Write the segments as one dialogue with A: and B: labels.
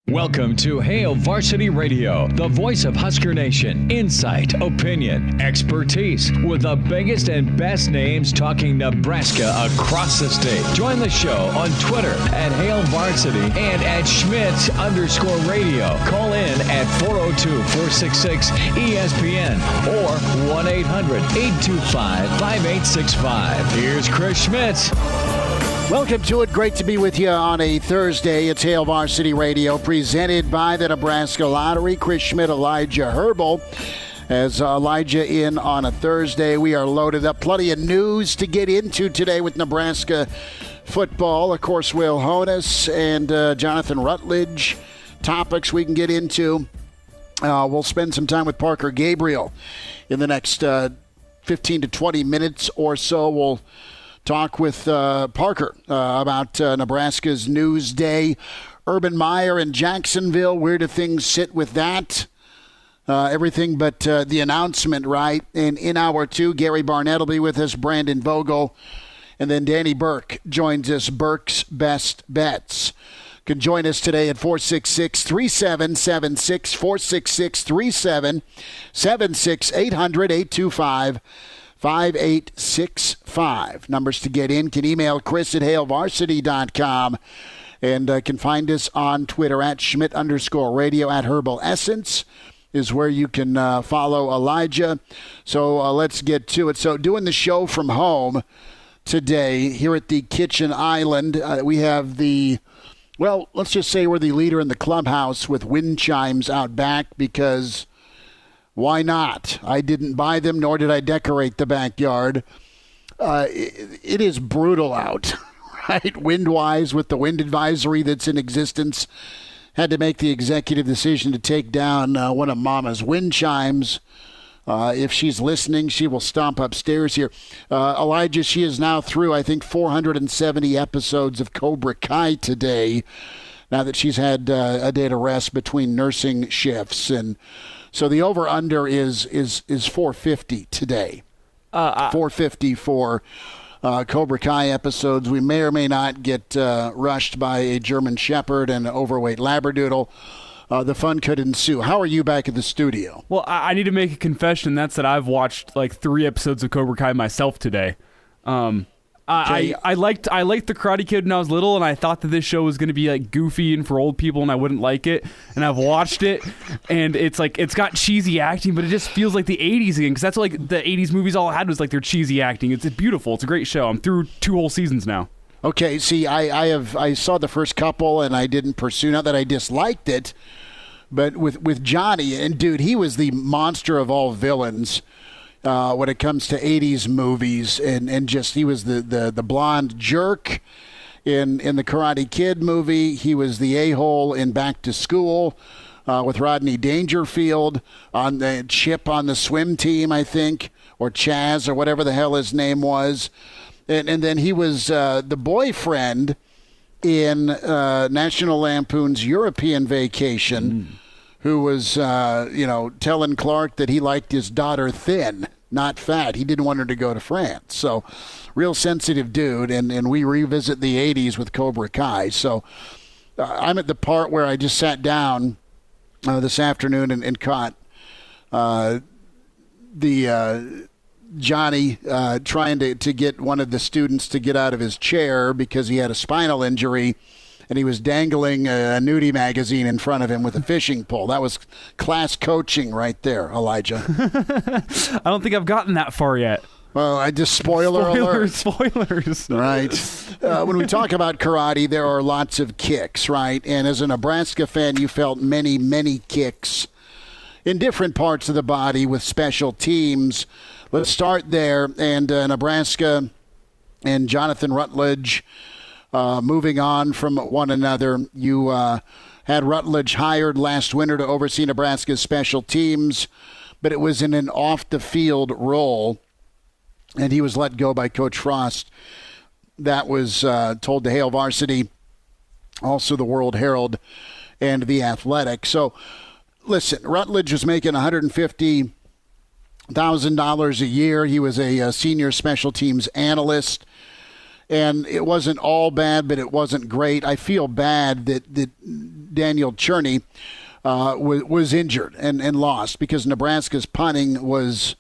A: Welcome to Hail Varsity Radio, the voice of Husker Nation. Insight, opinion, expertise, with the biggest and best names talking Nebraska across the state. Join the show on Twitter at Hail Varsity and at Schmitz_radio. Call in at 402-466-ESPN or 1-800-825-5865. Here's Chris Schmitz.
B: Welcome to it. Great to be with you on a Thursday. It's Hail Varsity Radio, presented by the Nebraska Lottery. Chris Schmidt, Elijah Herbal. As Elijah in on a Thursday, we are loaded up. Plenty of news to get into today with Nebraska football. Of course, Will Honus and Johnathan Rutledge. Topics we can get into. We'll spend some time with Parker Gabriel in the next 15 to 20 minutes or so. We'll talk with Parker about Nebraska's News Day. Urban Meyers in Jacksonville, where do things sit with that? Everything but the announcement, right? And in hour two, Gary Barnett will be with us, Brandon Vogel, and then Danny Burke joins us, Burke's Best Bets. Can join us today at 466-3776, 466-3776, 800-825-5865. Numbers to get in. Can email Chris at hailvarsity.com and can find us on Twitter at Schmidt_radio, at Herbal Essence is where you can follow Elijah. So let's get to it. So doing the show from home today here at the Kitchen Island, we have let's just say we're the leader in the clubhouse with wind chimes out back because why not? I didn't buy them, nor did I decorate the backyard. It is brutal out, right? Wind-wise, with the wind advisory that's in existence. Had to make the executive decision to take down one of Mama's wind chimes. If she's listening, she will stomp upstairs here. Elijah, she is now through, I think, 470 episodes of Cobra Kai today, now that she's had a day to rest between nursing shifts. And so the over-under is 450 today. 450 for Cobra Kai episodes. We may or may not get rushed by a German Shepherd and an overweight Labradoodle. The fun could ensue. How are you back at the studio?
C: Well, I need to make a confession. That's that I've watched like 3 episodes of Cobra Kai myself today. I liked the Karate Kid when I was little, and I thought that this show was going to be like goofy and for old people, and I wouldn't like it. And I've watched it, and it's got cheesy acting, but it just feels like the '80s again, because that's like the '80s movies all had was like their cheesy acting. It's beautiful. It's a great show. I'm through 2 whole seasons now.
B: Okay, see, I saw the first couple, and I didn't pursue. Not that I disliked it, but with Johnny, and dude, he was the monster of all villains. When it comes to 80s movies, and just he was the blonde jerk in the Karate Kid movie. He was the a-hole in Back to School with Rodney Dangerfield, on the Chip on the swim team, I think, or Chaz or whatever the hell his name was. And then he was the boyfriend in National Lampoon's European Vacation. Who was, telling Clark that he liked his daughter thin, not fat. He didn't want her to go to France. So, real sensitive dude, and we revisit the 80s with Cobra Kai. So, I'm at the part where I just sat down this afternoon and caught Johnny trying to get one of the students to get out of his chair because he had a spinal injury. And he was dangling a nudie magazine in front of him with a fishing pole. That was class coaching right there, Elijah.
C: I don't think I've gotten that far yet.
B: Well, I just spoilers alert.
C: Spoilers.
B: Right. When we talk about karate, there are lots of kicks, right? And as a Nebraska fan, you felt many, many kicks in different parts of the body with special teams. Let's start there. And Nebraska and Johnathan Rutledge, moving on from one another. You had Rutledge hired last winter to oversee Nebraska's special teams, but it was in an off-the-field role, and he was let go by Coach Frost. That was told to Hail Varsity, also the World Herald, and The Athletic. So, listen, Rutledge was making $150,000 a year. He was a senior special teams analyst. And it wasn't all bad, but it wasn't great. I feel bad that Daniel Churney was injured and lost because Nebraska's punting was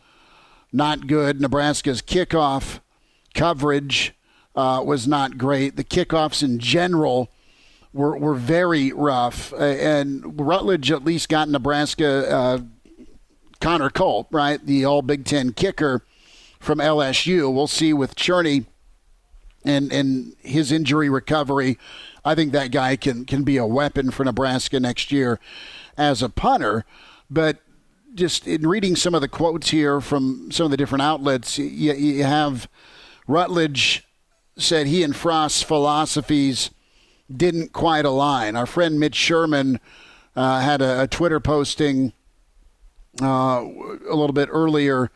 B: not good. Nebraska's kickoff coverage was not great. The kickoffs in general were very rough. And Rutledge at least got Nebraska Connor Culp, right, the all Big Ten kicker from LSU. We'll see with Churney and his injury recovery. I think that guy can be a weapon for Nebraska next year as a punter. But just in reading some of the quotes here from some of the different outlets, you have Rutledge said he and Frost's philosophies didn't quite align. Our friend Mitch Sherman had a Twitter posting a little bit earlier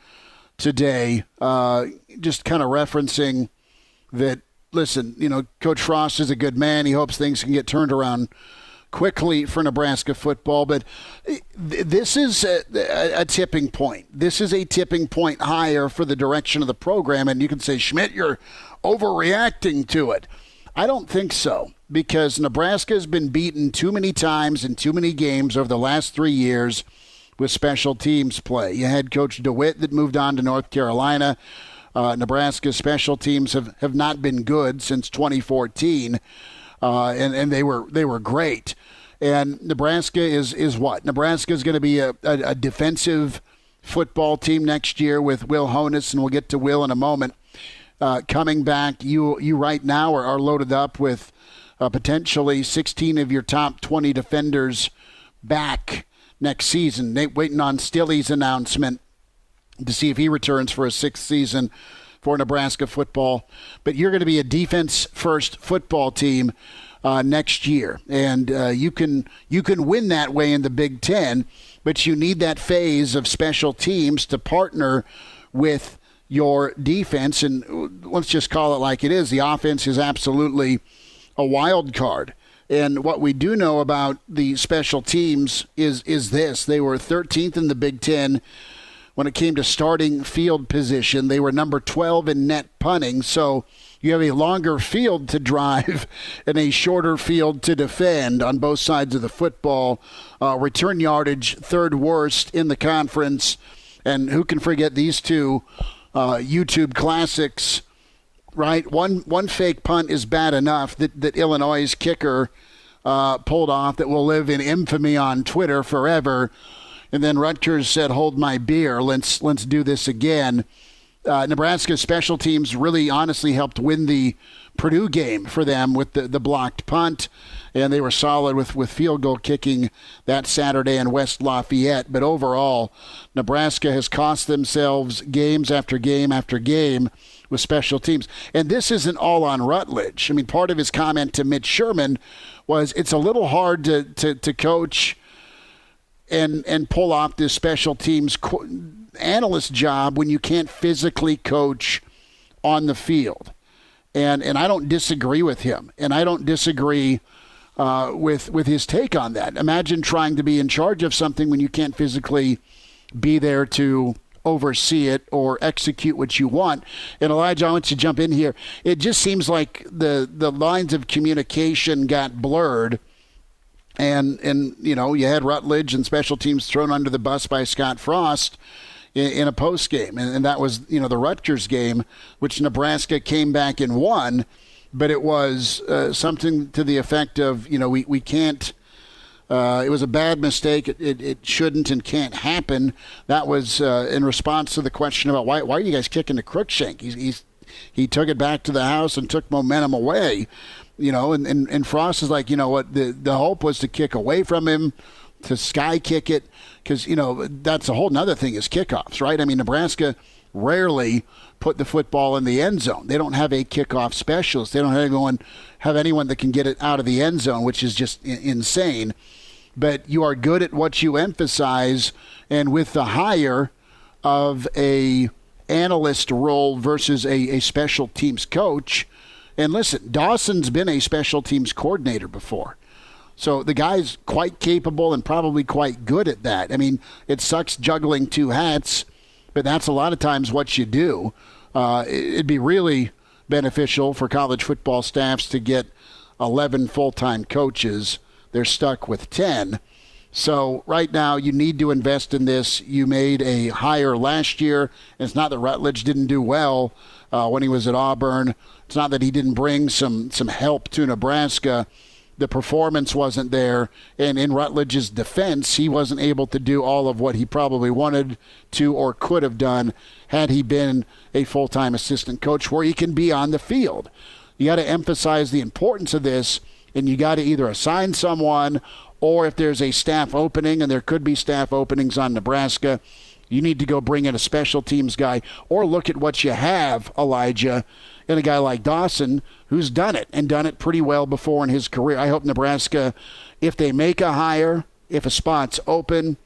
B: today, just kind of referencing that, listen, Coach Frost is a good man. He hopes things can get turned around quickly for Nebraska football. But this is a tipping point. This is a tipping point higher for the direction of the program. And you can say, Schmidt, you're overreacting to it. I don't think so, because Nebraska has been beaten too many times in too many games over the last 3 years with special teams play. You had Coach DeWitt that moved on to North Carolina. Nebraska's special teams have not been good since 2014, and they were great. And Nebraska is what? Nebraska is going to be a defensive football team next year with Will Honus, and we'll get to Will in a moment. Coming back, you right now are loaded up with potentially 16 of your top 20 defenders back next season. Waiting on Stilley's announcement to see if he returns for a 6th season for Nebraska football. But you're going to be a defense-first football team next year, and you can win that way in the Big Ten, but you need that phase of special teams to partner with your defense. And let's just call it like it is. The offense is absolutely a wild card. And what we do know about the special teams is this. They were 13th in the Big Ten when it came to starting field position. They were number 12 in net punting. So you have a longer field to drive and a shorter field to defend on both sides of the football. Return yardage, 3rd worst in the conference. And who can forget these two YouTube classics, right? One fake punt is bad enough that Illinois' kicker pulled off that will live in infamy on Twitter forever. And then Rutgers said, hold my beer. Let's do this again. Nebraska's special teams really honestly helped win the Purdue game for them with the blocked punt. And they were solid with field goal kicking that Saturday in West Lafayette. But overall, Nebraska has cost themselves games after game after game with special teams. And this isn't all on Rutledge. I mean, part of his comment to Mitch Sherman was it's a little hard to coach and pull off this special teams analyst job when you can't physically coach on the field. And I don't disagree with him. And I don't disagree with his take on that. Imagine trying to be in charge of something when you can't physically be there to oversee it or execute what you want. And Elijah, I want you to jump in here. It just seems like the lines of communication got blurred. And you had Rutledge and special teams thrown under the bus by Scott Frost in a post game. And that was, the Rutgers game, which Nebraska came back and won. But it was something to the effect of, we can't, it was a bad mistake. It shouldn't and can't happen. That was in response to the question about why are you guys kicking the Crookshank? He took it back to the house and took momentum away. And Frost is like, what, the hope was to kick away from him, to sky kick it, because, that's a whole nother thing is kickoffs, right? I mean, Nebraska rarely put the football in the end zone. They don't have a kickoff specialist. They don't have anyone that can get it out of the end zone, which is just insane. But you are good at what you emphasize, and with the hire of a analyst role versus a special teams coach. And listen, Dawson's been a special teams coordinator before. So the guy's quite capable and probably quite good at that. I mean, it sucks juggling 2 hats, but that's a lot of times what you do. It'd be really beneficial for college football staffs to get 11 full-time coaches. They're stuck with 10. So right now you need to invest in this. You made a hire last year. It's not that Rutledge didn't do well when he was at Auburn. It's not that he didn't bring some help to Nebraska. The performance wasn't there. And in Rutledge's defense, he wasn't able to do all of what he probably wanted to or could have done had he been a full-time assistant coach where he can be on the field. You got to emphasize the importance of this, and you got to either assign someone, or if there's a staff opening, and there could be staff openings on Nebraska, you need to go bring in a special teams guy, or look at what you have, Elijah, in a guy like Dawson, who's done it and done it pretty well before in his career. I hope Nebraska, if they make a hire, if a spot's open,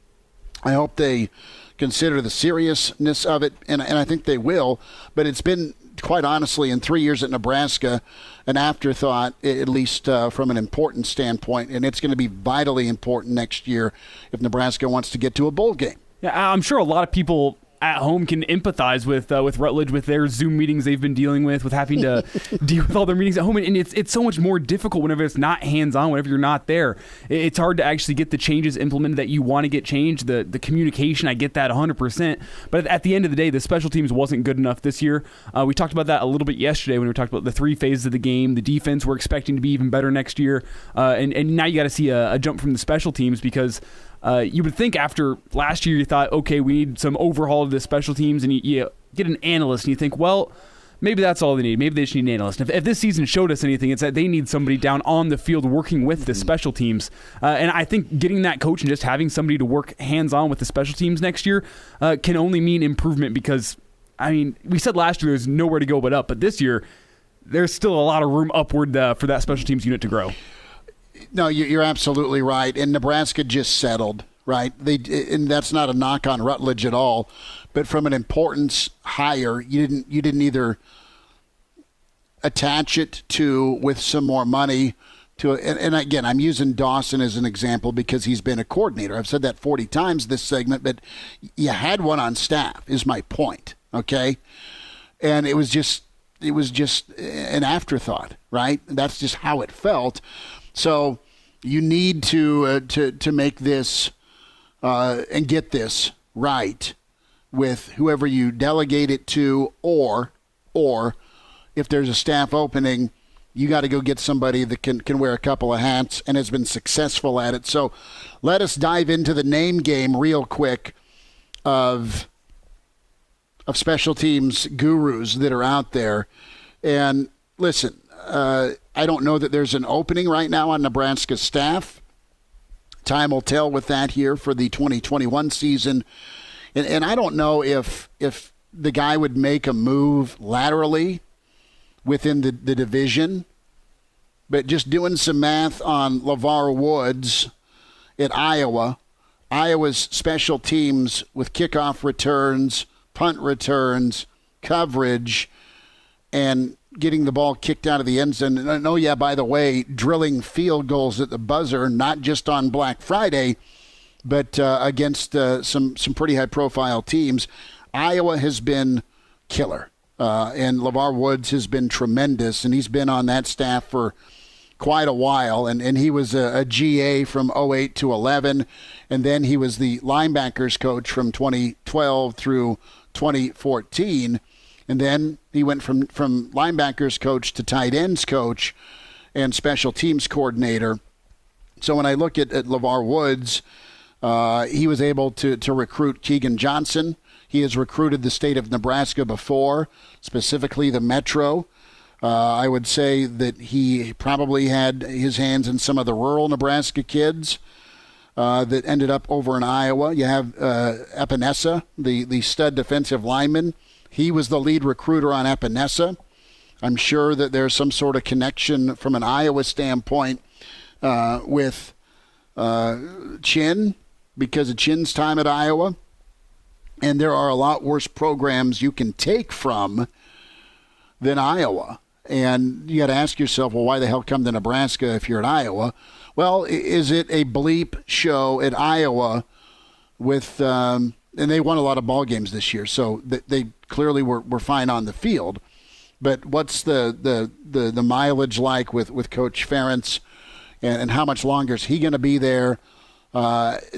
B: I hope they consider the seriousness of it, and I think they will. But it's been, quite honestly, in 3 years at Nebraska, an afterthought, at least from an importance standpoint, and it's going to be vitally important next year if Nebraska wants to get to a bowl game.
C: Yeah, I'm sure a lot of people at home can empathize with Rutledge, with their Zoom meetings they've been dealing with having to deal with all their meetings at home. And it's so much more difficult whenever it's not hands-on, whenever you're not there. It's hard to actually get the changes implemented that you want to get changed. The communication, I get that 100%. But at the end of the day, the special teams wasn't good enough this year. We talked about that a little bit yesterday when we talked about the 3 phases of the game. The defense we're expecting to be even better next year. And now you got to see a jump from the special teams, because you would think after last year you thought, okay, we need some overhaul of the special teams, and you get an analyst, and you think, well, maybe that's all they need. Maybe they just need an analyst. If this season showed us anything, it's that they need somebody down on the field working with the special teams. And I think getting that coach and just having somebody to work hands-on with the special teams next year can only mean improvement, because, I mean, we said last year there's nowhere to go but up, but this year there's still a lot of room upward for that special teams unit to grow.
B: No, you're absolutely right. And Nebraska just settled, right? And that's not a knock on Rutledge at all. But from an importance hire, you didn't either attach it to with some more money to. And again, I'm using Dawson as an example because he's been a coordinator. I've said that 40 times this segment, but you had one on staff is my point. Okay, and it was just an afterthought, right? That's just how it felt. So you need to make this and get this right with whoever you delegate it to, or if there's a staff opening, you got to go get somebody that can wear a couple of hats and has been successful at it. So let us dive into the name game real quick of special teams gurus that are out there. And listen, I don't know that there's an opening right now on Nebraska's staff. Time will tell with that here for the 2021 season. And I don't know if the guy would make a move laterally within the division. But just doing some math on LeVar Woods at Iowa, Iowa's special teams with kickoff returns, punt returns, coverage, and getting the ball kicked out of the end zone. And oh, yeah, by the way, drilling field goals at the buzzer, not just on Black Friday, but against some pretty high-profile teams. Iowa has been killer, and LeVar Woods has been tremendous, and he's been on that staff for quite a while, and he was a GA from 08 to 11, and then he was the linebackers coach from 2012 through 2014. And then he went from linebackers coach to tight ends coach and special teams coordinator. So when I look at LeVar Woods, he was able to recruit Keegan Johnson. He has recruited the state of Nebraska before, specifically the Metro. I would say that he probably had his hands in some of the rural Nebraska kids that ended up over in Iowa. You have Epinesa, the stud defensive lineman. He was the lead recruiter on Epinesa. I'm sure that there's some sort of connection from an Iowa standpoint with Chin, because of Chin's time at Iowa. And there are a lot worse programs you can take from than Iowa. And you got to ask yourself, well, why the hell come to Nebraska if you're at Iowa? Well, is it a bleep show at Iowa with and they won a lot of ball games this year, so they clearly were fine on the field. but what's the mileage like with Coach Ferentz, and how much longer is he going to be there? Listen,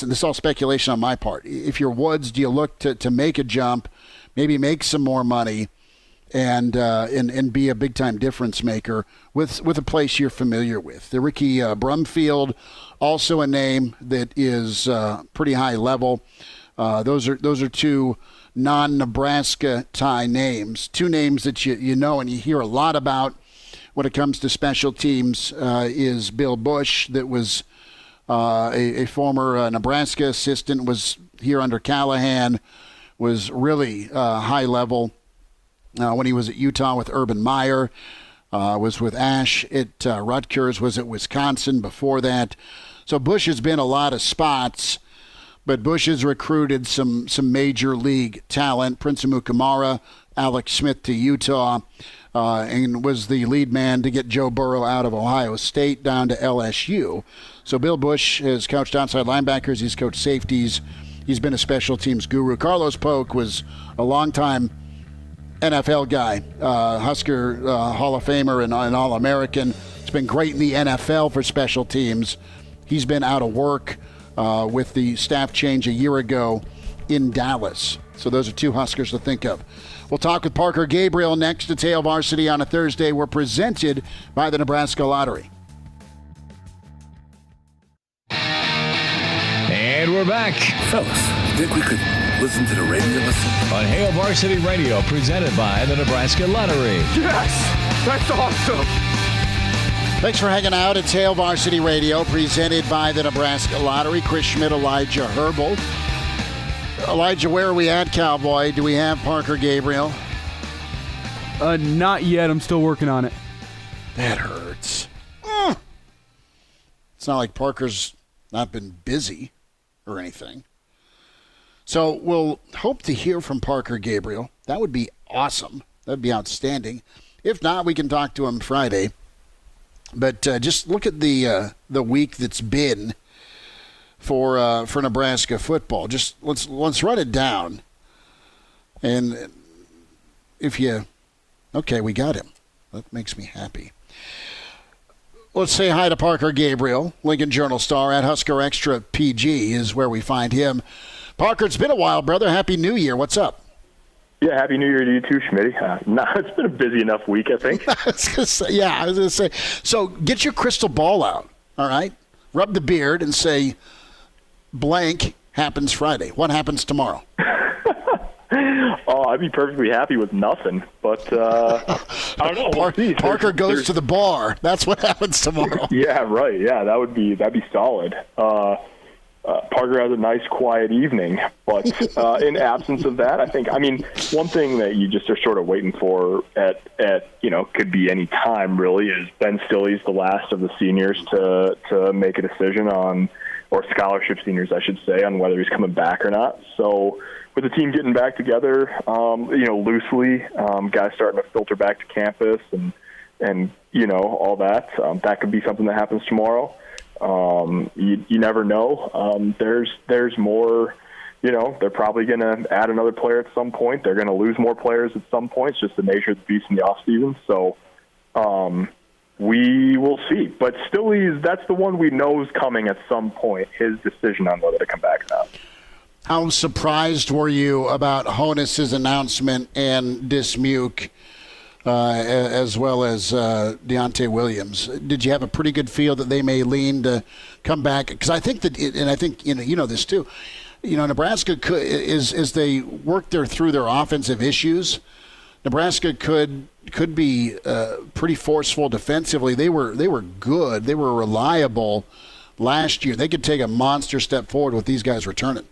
B: this is all speculation on my part. If you're Woods, do you look to make a jump, maybe make some more money, and be a big-time difference maker with a place you're familiar with? The Ricky Brumfield, also a name that is pretty high level. Those are two non-Nebraska tie names, two names that you know and you hear a lot about when it comes to special teams. Is Bill Bush, that was a former Nebraska assistant, was here under Callahan, was really high level when he was at Utah with Urban Meyer, was with Ash at Rutgers, was at Wisconsin before that. So Bush has been a lot of spots, but Bush has recruited some major league talent. Prince Amukamara, Alex Smith to Utah, and was the lead man to get Joe Burrow out of Ohio State down to LSU. So Bill Bush has coached outside linebackers. He's coached safeties. He's been a special teams guru. Carlos Polk was a longtime NFL guy, Husker Hall of Famer and an All-American. He's been great in the NFL for special teams. He's been out of work with the staff change a year ago in Dallas. So those are two Huskers to think of. We'll talk with Parker Gabriel next. It's Hail Varsity on a Thursday. We're presented by the Nebraska Lottery.
A: And we're back
D: Fellas, think we could listen to the radio lesson?
A: on Hail Varsity Radio, presented by the Nebraska Lottery.
E: Yes! That's awesome!
B: Thanks for hanging out. It's Hail Varsity Radio, presented by the Nebraska Lottery. Chris Schmidt, Elijah Herbal. Elijah, where are we at, Cowboy? Do we have Parker Gabriel?
C: Not yet. I'm still working on it.
B: That hurts. It's not like Parker's not been busy or anything. So we'll hope to hear from Parker Gabriel. That would be awesome. That would be outstanding. If not, we can talk to him Friday. But just look at the week that's been for Nebraska football. Just let's run it down. And if you, okay, we got him. That makes me happy. Let's say hi to Parker Gabriel, Lincoln Journal star at Husker Extra PG is where we find him. Parker, it's been a while, brother. Happy New Year. What's up?
E: Yeah, Happy New Year to you too, Schmitty. It's been a busy enough week, I think.
B: I was going to say. So get your crystal ball out, all right? Rub the beard and say, blank happens Friday. What happens tomorrow?
E: Oh, I'd be perfectly happy with nothing, but I don't know.
B: Parker goes to the bar. That's what happens tomorrow.
E: Yeah, right. Yeah, that'd be solid. Parker has a nice, quiet evening, but in absence of that, one thing that you just are sort of waiting for at could be any time really is Ben Stilley's the last of the seniors to make a decision on, or scholarship seniors, I should say, on whether he's coming back or not. So with the team getting back together, loosely, guys starting to filter back to campus and all that, that could be something that happens tomorrow. You never know. There's more, they're probably going to add another player at some point. They're going to lose more players at some point. It's just the nature of the beast in the offseason. So we will see. But still, that's the one we know is coming at some point, his decision on whether to come back or not.
B: How surprised were you about Honus's announcement and Dismuke, as well as Deontay Williams? Did you have a pretty good feel that they may lean to come back? Because I think that, and I think you know this too. Nebraska could, as they work through their offensive issues, Nebraska could be pretty forceful defensively. They were good. They were reliable last year. They could take a monster step forward with these guys returning.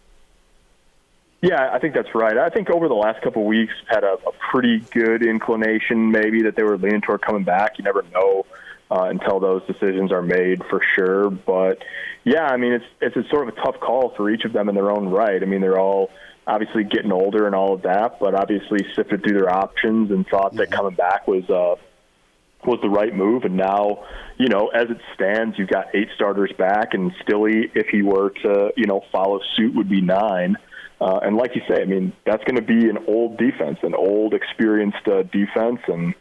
E: Yeah, I think that's right. I think over the last couple of weeks, had a pretty good inclination maybe that they were leaning toward coming back. You never know until those decisions are made for sure. But, yeah, it's a sort of a tough call for each of them in their own right. They're all obviously getting older and all of that, but obviously sifted through their options and thought that coming back was the right move. And now, as it stands, you've got 8 starters back, and Stilley, if he were to, follow suit, would be 9. And like you say, I mean, that's going to be an old defense, an old experienced defense, and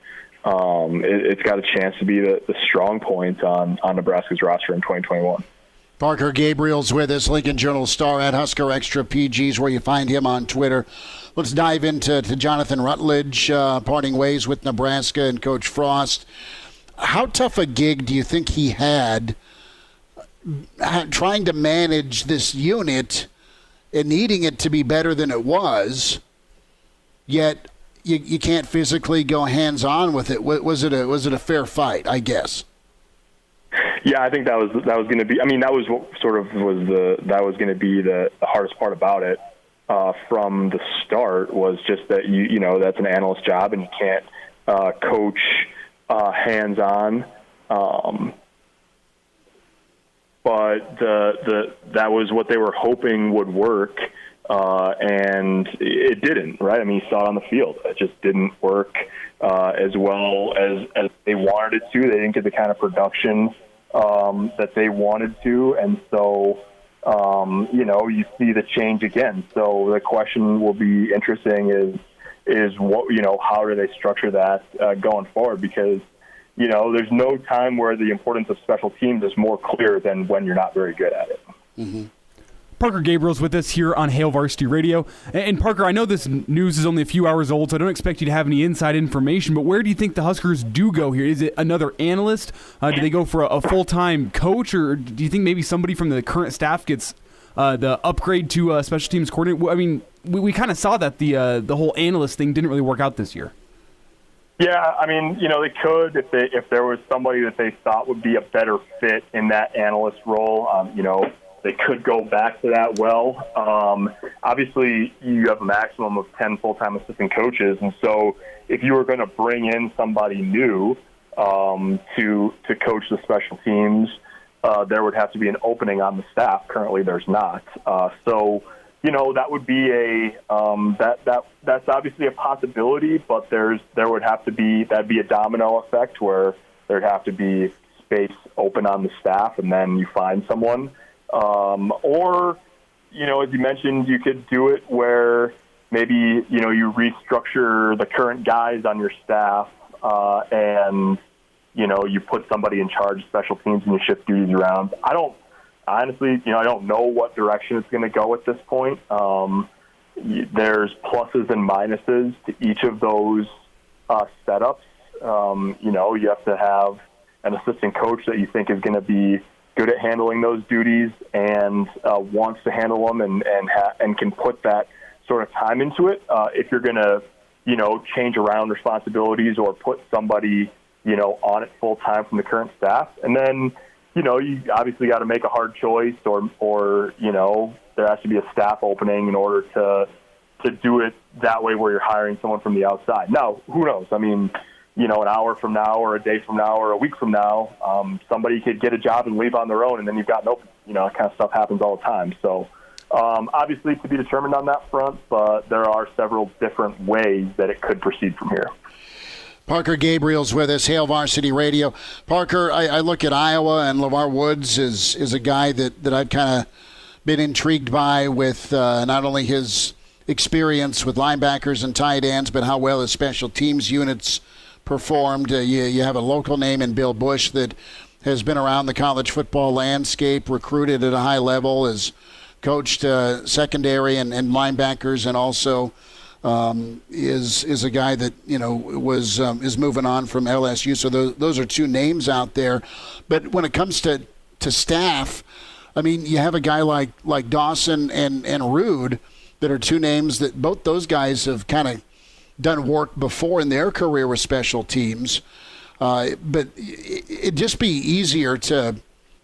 E: it's got a chance to be the strong point on Nebraska's roster in 2021.
B: Parker Gabriel's with us, Lincoln Journal star at Husker Extra PGs, where you find him on Twitter. Let's dive into Johnathan Rutledge parting ways with Nebraska and Coach Frost. How tough a gig do you think he had trying to manage this unit and needing it to be better than it was, yet you can't physically go hands-on with it? Was it a fair fight, I guess?
E: Yeah, I think that was going to be. I mean, that was what sort of was going to be the hardest part about it from the start, was just that you know that's an analyst job and you can't coach hands-on. But that was what they were hoping would work, and it didn't, right? I mean, you saw it on the field. It just didn't work as well as they wanted it to. They didn't get the kind of production that they wanted to, and so, you know, you see the change again. So the question will be interesting is what, you know, how do they structure that going forward? Because, you know, there's no time where the importance of special teams is more clear than when you're not very good at it.
B: Mm-hmm.
C: Parker Gabriel's with us here on Hail Varsity Radio. And Parker, I know this news is only a few hours old, so I don't expect you to have any inside information, but where do you think the Huskers do go here? Is it another analyst? Do they go for a full-time coach, or do you think maybe somebody from the current staff gets the upgrade to special teams coordinator? I mean, we kind of saw that the whole analyst thing didn't really work out this year.
E: Yeah, I mean, you know, they could if there was somebody that they thought would be a better fit in that analyst role. You know, they could go back to that well. Obviously, you have a maximum of 10 full-time assistant coaches, and so if you were going to bring in somebody new to coach the special teams, there would have to be an opening on the staff. Currently, there's not. So, you know, that would be that's obviously a possibility, but there would have to be a domino effect where there'd have to be space open on the staff, and then you find someone. Or, you know, as you mentioned, you could do it where maybe, you know, you restructure the current guys on your staff and, you know, you put somebody in charge of special teams and you shift duties around. Honestly, you know, I don't know what direction it's going to go at this point. There's pluses and minuses to each of those setups. You know, you have to have an assistant coach that you think is going to be good at handling those duties and wants to handle them and can put that sort of time into it. If you're going to, you know, change around responsibilities or put somebody, you know, on it full time from the current staff, and then, you know, you obviously got to make a hard choice, or you know, there has to be a staff opening in order to do it that way, where you're hiring someone from the outside. Now, who knows? I mean, you know, an hour from now or a day from now or a week from now, somebody could get a job and leave on their own, and then you've got an open. You know, that kind of stuff happens all the time. So obviously to be determined on that front, but there are several different ways that it could proceed from here.
B: Parker Gabriel's with us, Hail Varsity Radio. Parker, I look at Iowa, and LeVar Woods is a guy that I've kind of been intrigued by with not only his experience with linebackers and tight ends, but how well his special teams units performed. You have a local name in Bill Bush that has been around the college football landscape, recruited at a high level, has coached secondary and linebackers, and also is a guy that, you know, is moving on from LSU. So those are two names out there. But when it comes to staff, I mean, you have a guy like Dawson and Rude that are two names that both those guys have kind of done work before in their career with special teams. But it'd just be easier to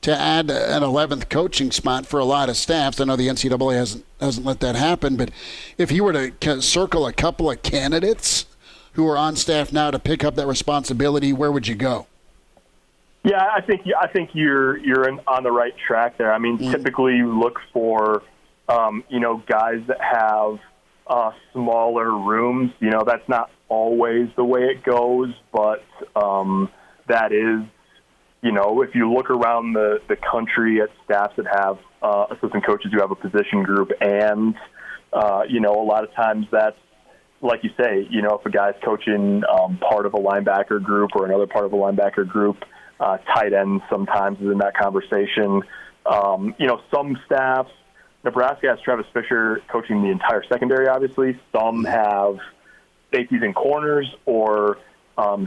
B: add an 11th coaching spot for a lot of staffs. I know the NCAA hasn't let that happen, but if you were to circle a couple of candidates who are on staff now to pick up that responsibility, where would you go?
E: Yeah, I think you're on the right track there. I mean, typically you look for you know, guys that have smaller rooms. You know, that's not always the way it goes, but that is if you look around the country at staffs that have assistant coaches who have a position group, and, a lot of times that's, like you say, if a guy's coaching part of a linebacker group or another part of a linebacker group, tight ends sometimes is in that conversation. Some staffs, Nebraska has Travis Fisher coaching the entire secondary, obviously. Some have safeties and corners or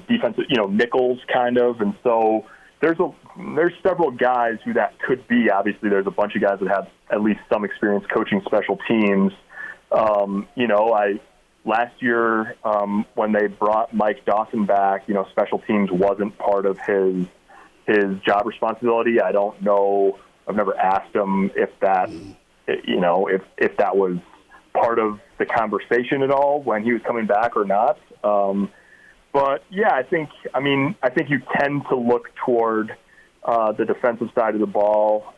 E: defensive, nickels kind of. And so there's several guys who that could be. Obviously, there's a bunch of guys that have at least some experience coaching special teams. Last year, when they brought Mike Dawson back, special teams wasn't part of his job responsibility. I don't know. I've never asked him if that, if that was part of the conversation at all when he was coming back or not. But yeah, I think you tend to look toward the defensive side of the ball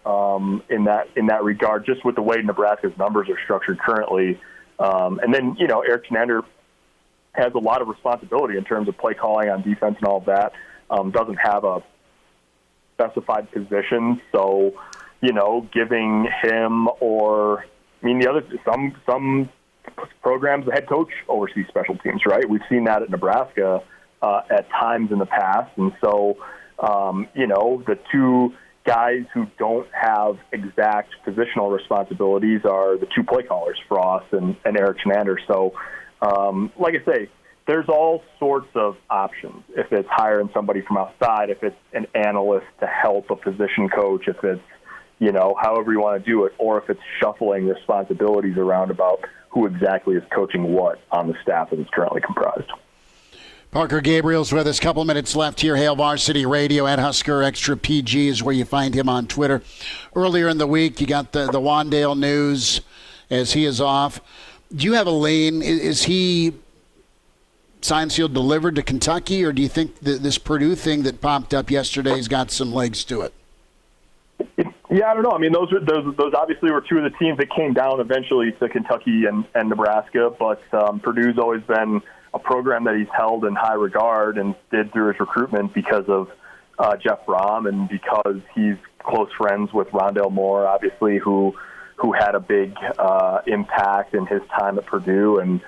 E: in that regard, just with the way Nebraska's numbers are structured currently. And then, Eric Chenander has a lot of responsibility in terms of play calling on defense and all of that. Doesn't have a specified position. So, giving him some programs, the head coach oversees special teams, right? We've seen that at Nebraska at times in the past. And so, the two guys who don't have exact positional responsibilities are the two play callers, Frost and Eric Chenander. So, like I say, there's all sorts of options. If it's hiring somebody from outside, if it's an analyst to help a position coach, if it's, however you want to do it, or if it's shuffling responsibilities around about who exactly is coaching what on the staff that is currently comprised.
B: Parker Gabriel's with us. Couple minutes left here. Hail Varsity Radio at Husker Extra PG is where you find him on Twitter. Earlier in the week, you got the Wandale news as he is off. Do you have a lean? Is he signed, sealed, delivered to Kentucky, or do you think that this Purdue thing that popped up yesterday has got some legs to it?
E: Yeah, I don't know. I mean, those obviously were two of the teams that came down eventually to Kentucky and Nebraska, but Purdue's always been a program that he's held in high regard and did through his recruitment because of Jeff Brom and because he's close friends with Rondale Moore, obviously, who had a big impact in his time at Purdue. And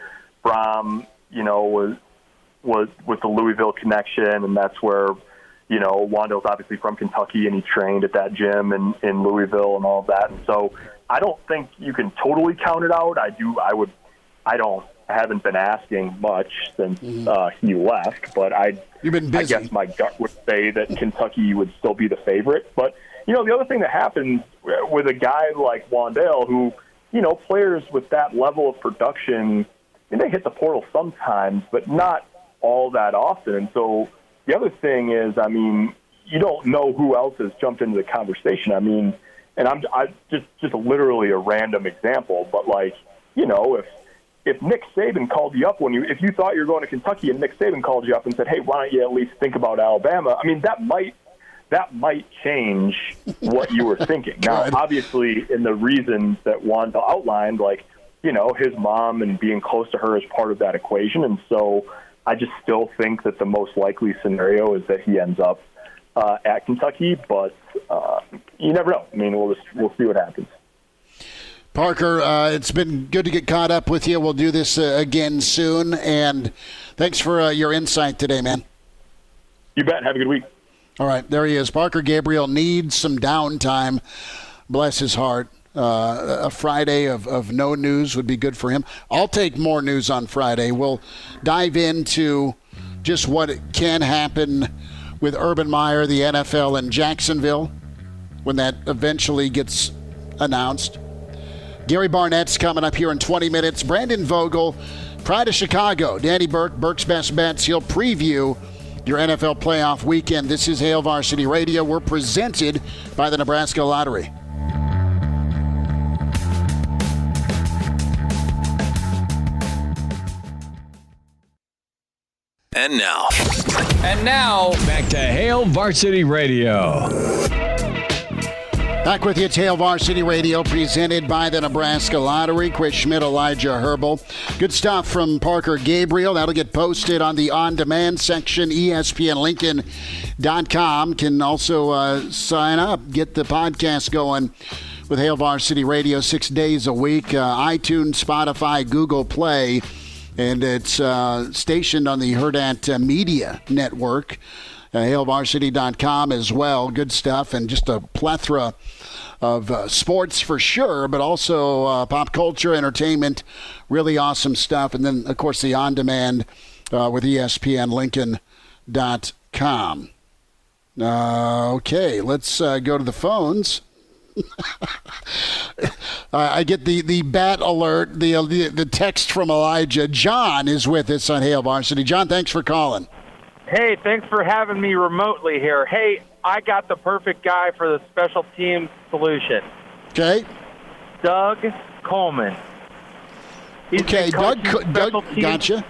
E: Brom, was with the Louisville connection, and that's where, Wandale's obviously from Kentucky, and he trained at that gym in Louisville and all of that. And so I don't think you can totally count it out. I haven't been asking much since he left, but
B: You've been busy.
E: I guess my gut would say that Kentucky would still be the favorite. But, the other thing that happens with a guy like Wandale, who, players with that level of production, they hit the portal sometimes, but not all that often. And so the other thing is, you don't know who else has jumped into the conversation. And I just literally a random example, but if Nick Saban called you up if you thought you were going to Kentucky and Nick Saban called you up and said, hey, why don't you at least think about Alabama? That might change what you were thinking. Now, obviously, in the reasons that Wanda outlined, his mom and being close to her is part of that equation. And so I just still think that the most likely scenario is that he ends up at Kentucky, but you never know. We'll see what happens.
B: Parker, it's been good to get caught up with you. We'll do this again soon, and thanks for your insight today, man.
E: You bet. Have a good week.
B: All right, there he is. Parker Gabriel needs some downtime. Bless his heart. A Friday of no news would be good for him. I'll take more news on Friday. We'll dive into just what can happen with Urban Meyer, the NFL, in Jacksonville when that eventually gets announced. Gary Barnett's coming up here in 20 minutes. Brandon Vogel, Pride of Chicago. Danny Burke, Burke's Best Bets. He'll preview your NFL playoff weekend. This is Hail Varsity Radio. We're presented by the Nebraska Lottery.
D: And now,
A: back to Hail Varsity Radio.
B: Back with you, Hail Varsity Radio, presented by the Nebraska Lottery. Chris Schmidt, Elijah Herbal. Good stuff from Parker Gabriel. That'll get posted on the on-demand section, ESPNLincoln.com. Can also sign up, get the podcast going with Hail Varsity Radio 6 days a week. iTunes, Spotify, Google Play, and it's stationed on the Hurrdat Media Network. HailVarsity.com as well. Good stuff, and just a plethora of sports for sure, but also pop culture, entertainment, really awesome stuff. And then, of course, the on-demand with ESPNLincoln.com. Okay, let's go to the phones. I get the bat alert, the text from Elijah. John is with us on Hail Varsity. John, thanks for calling.
F: Hey, thanks for having me remotely here. Hey, I got the perfect guy for the special team solution.
B: Okay.
F: Doug Coleman. He's
B: okay, Doug, gotcha.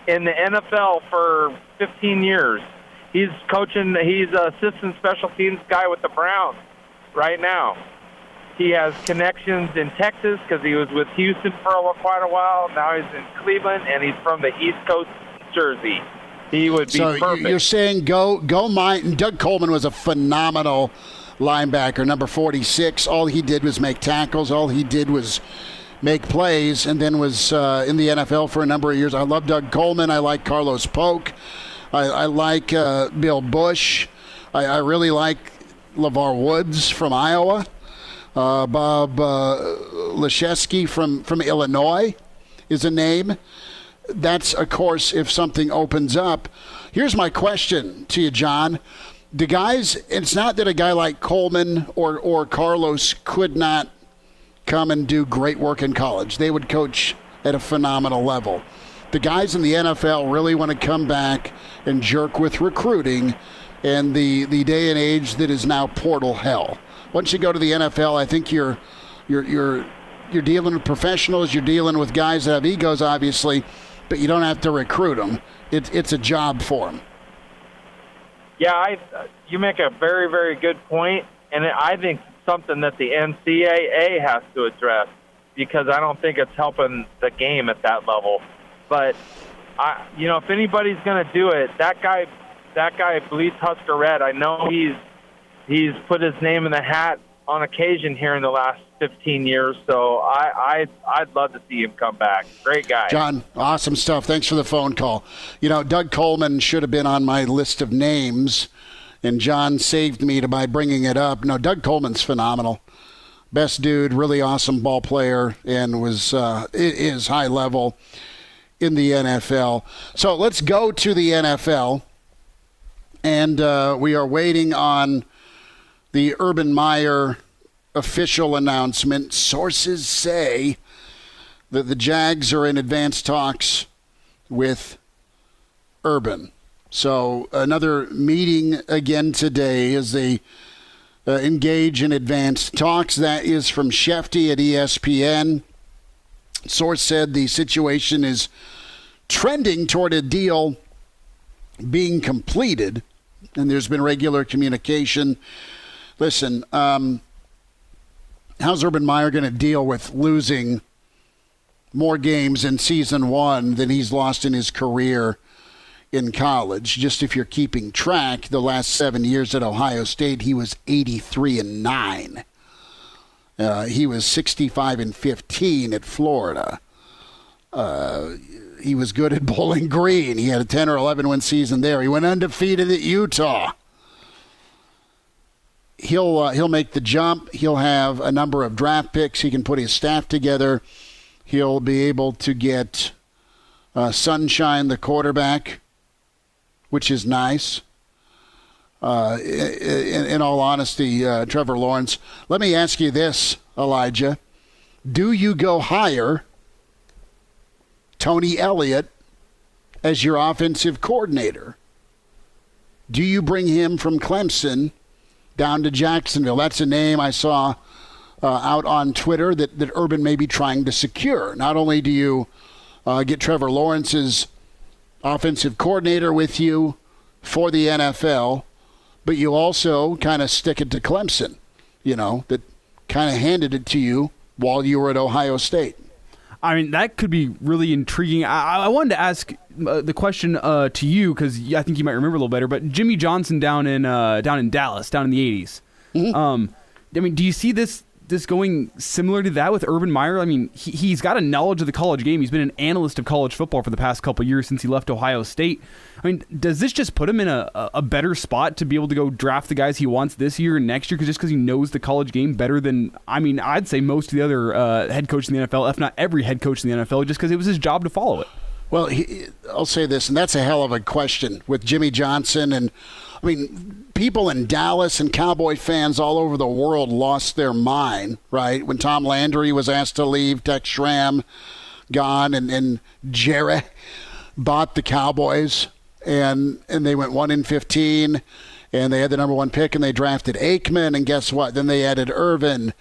F: In the NFL for 15 years. He's assistant special teams guy with the Browns right now. He has connections in Texas because he was with Houston for quite a while. Now he's in Cleveland, and he's from the East Coast, Jersey. He would be perfect. So
B: you're saying go mine. Doug Coleman was a phenomenal linebacker, number 46. All he did was make tackles. All he did was make plays, and then was in the NFL for a number of years. I love Doug Coleman. I like Carlos Polk. I like Bill Bush. I really like LeVar Woods from Iowa. Bob Leschewski from Illinois is a name. That's, of course, if something opens up. Here's my question to you, John. The guys, it's not that a guy like Coleman or Carlos could not come and do great work in college. They would coach at a phenomenal level. The guys in the NFL really want to come back and jerk with recruiting and the day and age that is now portal hell. Once you go to the NFL, I think you're dealing with professionals. You're dealing with guys that have egos, obviously, but you don't have to recruit them. It's a job for them.
F: Yeah, you make a very, very good point, and I think it's something that the NCAA has to address because I don't think it's helping the game at that level. But if anybody's going to do it, that guy bleeds Husker red. I know he's put his name in the hat on occasion here in the last 15 years, so I'd love to see him come back. Great guy.
B: John, awesome stuff. Thanks for the phone call. Doug Coleman should have been on my list of names, and John saved me by bringing it up. No, Doug Coleman's phenomenal. Best dude, really awesome ball player, and is high level in the NFL. So let's go to the NFL, and we are waiting on the Urban Meyer official announcement. Sources say that the Jags are in advanced talks with Urban. So another meeting again today as they engage in advanced talks. That is from Shefty at ESPN. Source said the situation is trending toward a deal being completed, and there's been regular communication. Listen, how's Urban Meyer going to deal with losing more games in season one than he's lost in his career in college? Just if you're keeping track, the last 7 years at Ohio State, he was 83-9. He was 65-15 at Florida. He was good at Bowling Green. He had a 10 or 11 win season there. He went undefeated at Utah. He'll make the jump. He'll have a number of draft picks. He can put his staff together. He'll be able to get Sunshine, the quarterback, which is nice. In all honesty, Trevor Lawrence. Let me ask you this, Elijah. Do you go hire Tony Elliott as your offensive coordinator? Do you bring him from Clemson down to Jacksonville? That's a name I saw out on Twitter that Urban may be trying to secure. Not only do you get Trevor Lawrence's offensive coordinator with you for the NFL, but you also kind of stick it to Clemson that kind of handed it to you while you were at Ohio State.
C: I mean, that could be really intriguing. I wanted to ask the question to you, because I think you might remember a little better, but Jimmy Johnson down in Dallas, down in the 80s. Mm-hmm. I mean, do you see this going similar to that with Urban Meyer? I mean, he's got a knowledge of the college game. He's been an analyst of college football for the past couple of years since he left Ohio State. I mean, does this just put him in a better spot to be able to go draft the guys he wants this year and next year, because he knows the college game better than, I'd say most of the other head coaches in the NFL, if not every head coach in the NFL, just because it was his job to follow it?
B: Well, I'll say this, and that's a hell of a question with Jimmy Johnson. And, people in Dallas and Cowboy fans all over the world lost their mind, right? When Tom Landry was asked to leave, Tex Schramm gone, and Jerry bought the Cowboys, and they went 1-15, and they had the number 1 pick, and they drafted Aikman, and guess what? Then they added Irvin,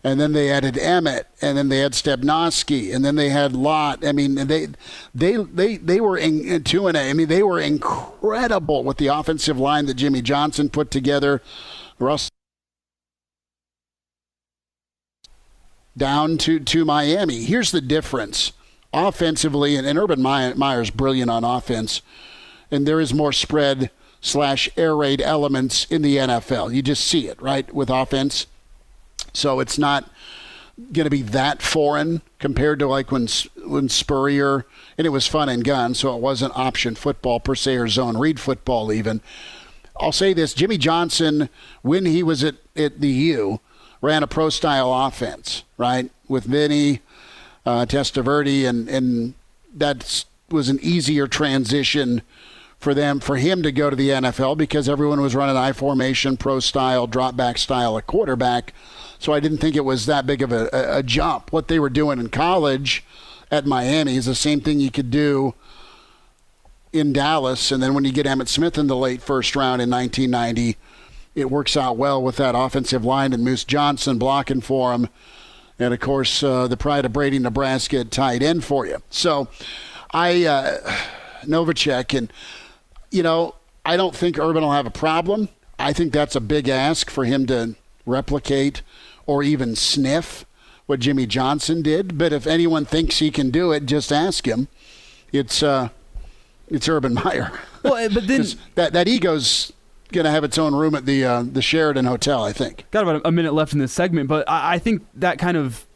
B: and then they added Emmett, and then they had Stebnoski, and then they had Lott. They were in 2-A. They were incredible with the offensive line that Jimmy Johnson put together. Russ down to Miami. Here's the difference. Offensively, and Urban Meyer's brilliant on offense, and there is more spread/air raid elements in the NFL. You just see it, right, with offense. So it's not going to be that foreign compared to like when Spurrier, and it was fun and gun, so it wasn't option football per se or zone read football even. I'll say this, Jimmy Johnson, when he was at the U, ran a pro-style offense, right, with Vinny, Testaverde, and that was an easier transition for him to go to the NFL because everyone was running I formation, pro-style, drop-back style at quarterback. So I didn't think it was that big of a jump. What they were doing in college at Miami is the same thing you could do in Dallas. And then when you get Emmitt Smith in the late first round in 1990, it works out well with that offensive line and Moose Johnson blocking for him. And, of course, the pride of Brady, Nebraska at tight end for you. So Novacek, and, I don't think Urban will have a problem. I think that's a big ask for him to replicate or even sniff what Jimmy Johnson did. But if anyone thinks he can do it, just ask him. It's Urban Meyer.
C: Well, but then
B: that ego's going to have its own room at the Sheraton Hotel, I think.
C: Got about a minute left in this segment, but I think that kind of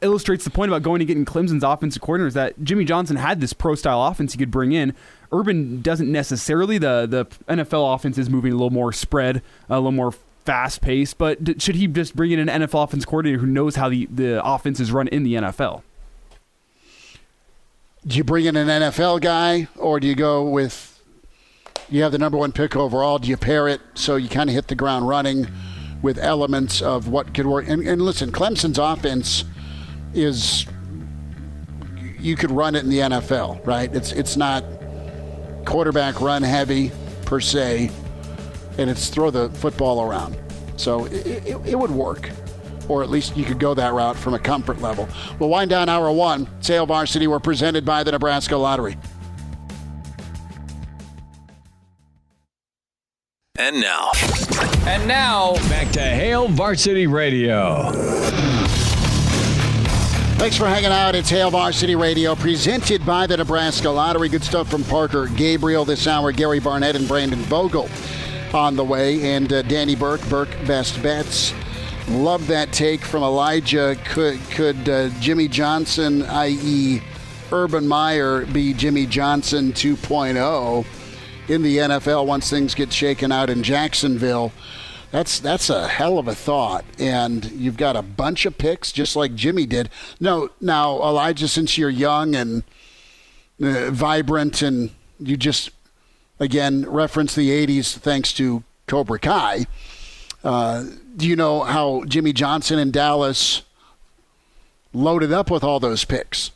C: illustrates the point about going and getting Clemson's offensive coordinator, is that Jimmy Johnson had this pro-style offense he could bring in. Urban doesn't necessarily. The NFL offense is moving a little more spread, a little more fast-paced, but should he just bring in an NFL offense coordinator who knows how the offense is run in the NFL?
B: Do you bring in an NFL guy, or do you go with, you have the number 1 pick overall, do you pair it so you kind of hit the ground running with elements of what could work? And listen, Clemson's offense is, you could run it in the NFL, right? It's not quarterback run heavy per se, and it's throw the football around. So it would work, or at least you could go that route from a comfort level. We'll wind down hour 1. Hail Varsity, we're presented by the Nebraska Lottery.
A: And now, back to Hail Varsity Radio.
B: Thanks for hanging out. It's Hail Varsity Radio, presented by the Nebraska Lottery. Good stuff from Parker Gabriel this hour. Gary Barnett and Brandon Vogel on the way. And Danny Burke Best Bets. Love that take from Elijah. Could Jimmy Johnson, i.e. Urban Meyer, be Jimmy Johnson 2.0 in the NFL once things get shaken out in Jacksonville? That's a hell of a thought, and you've got a bunch of picks just like Jimmy did. No, now, Elijah, since you're young and vibrant, and you just, again, reference the 80s thanks to Cobra Kai, do you know how Jimmy Johnson in Dallas loaded up with all those picks?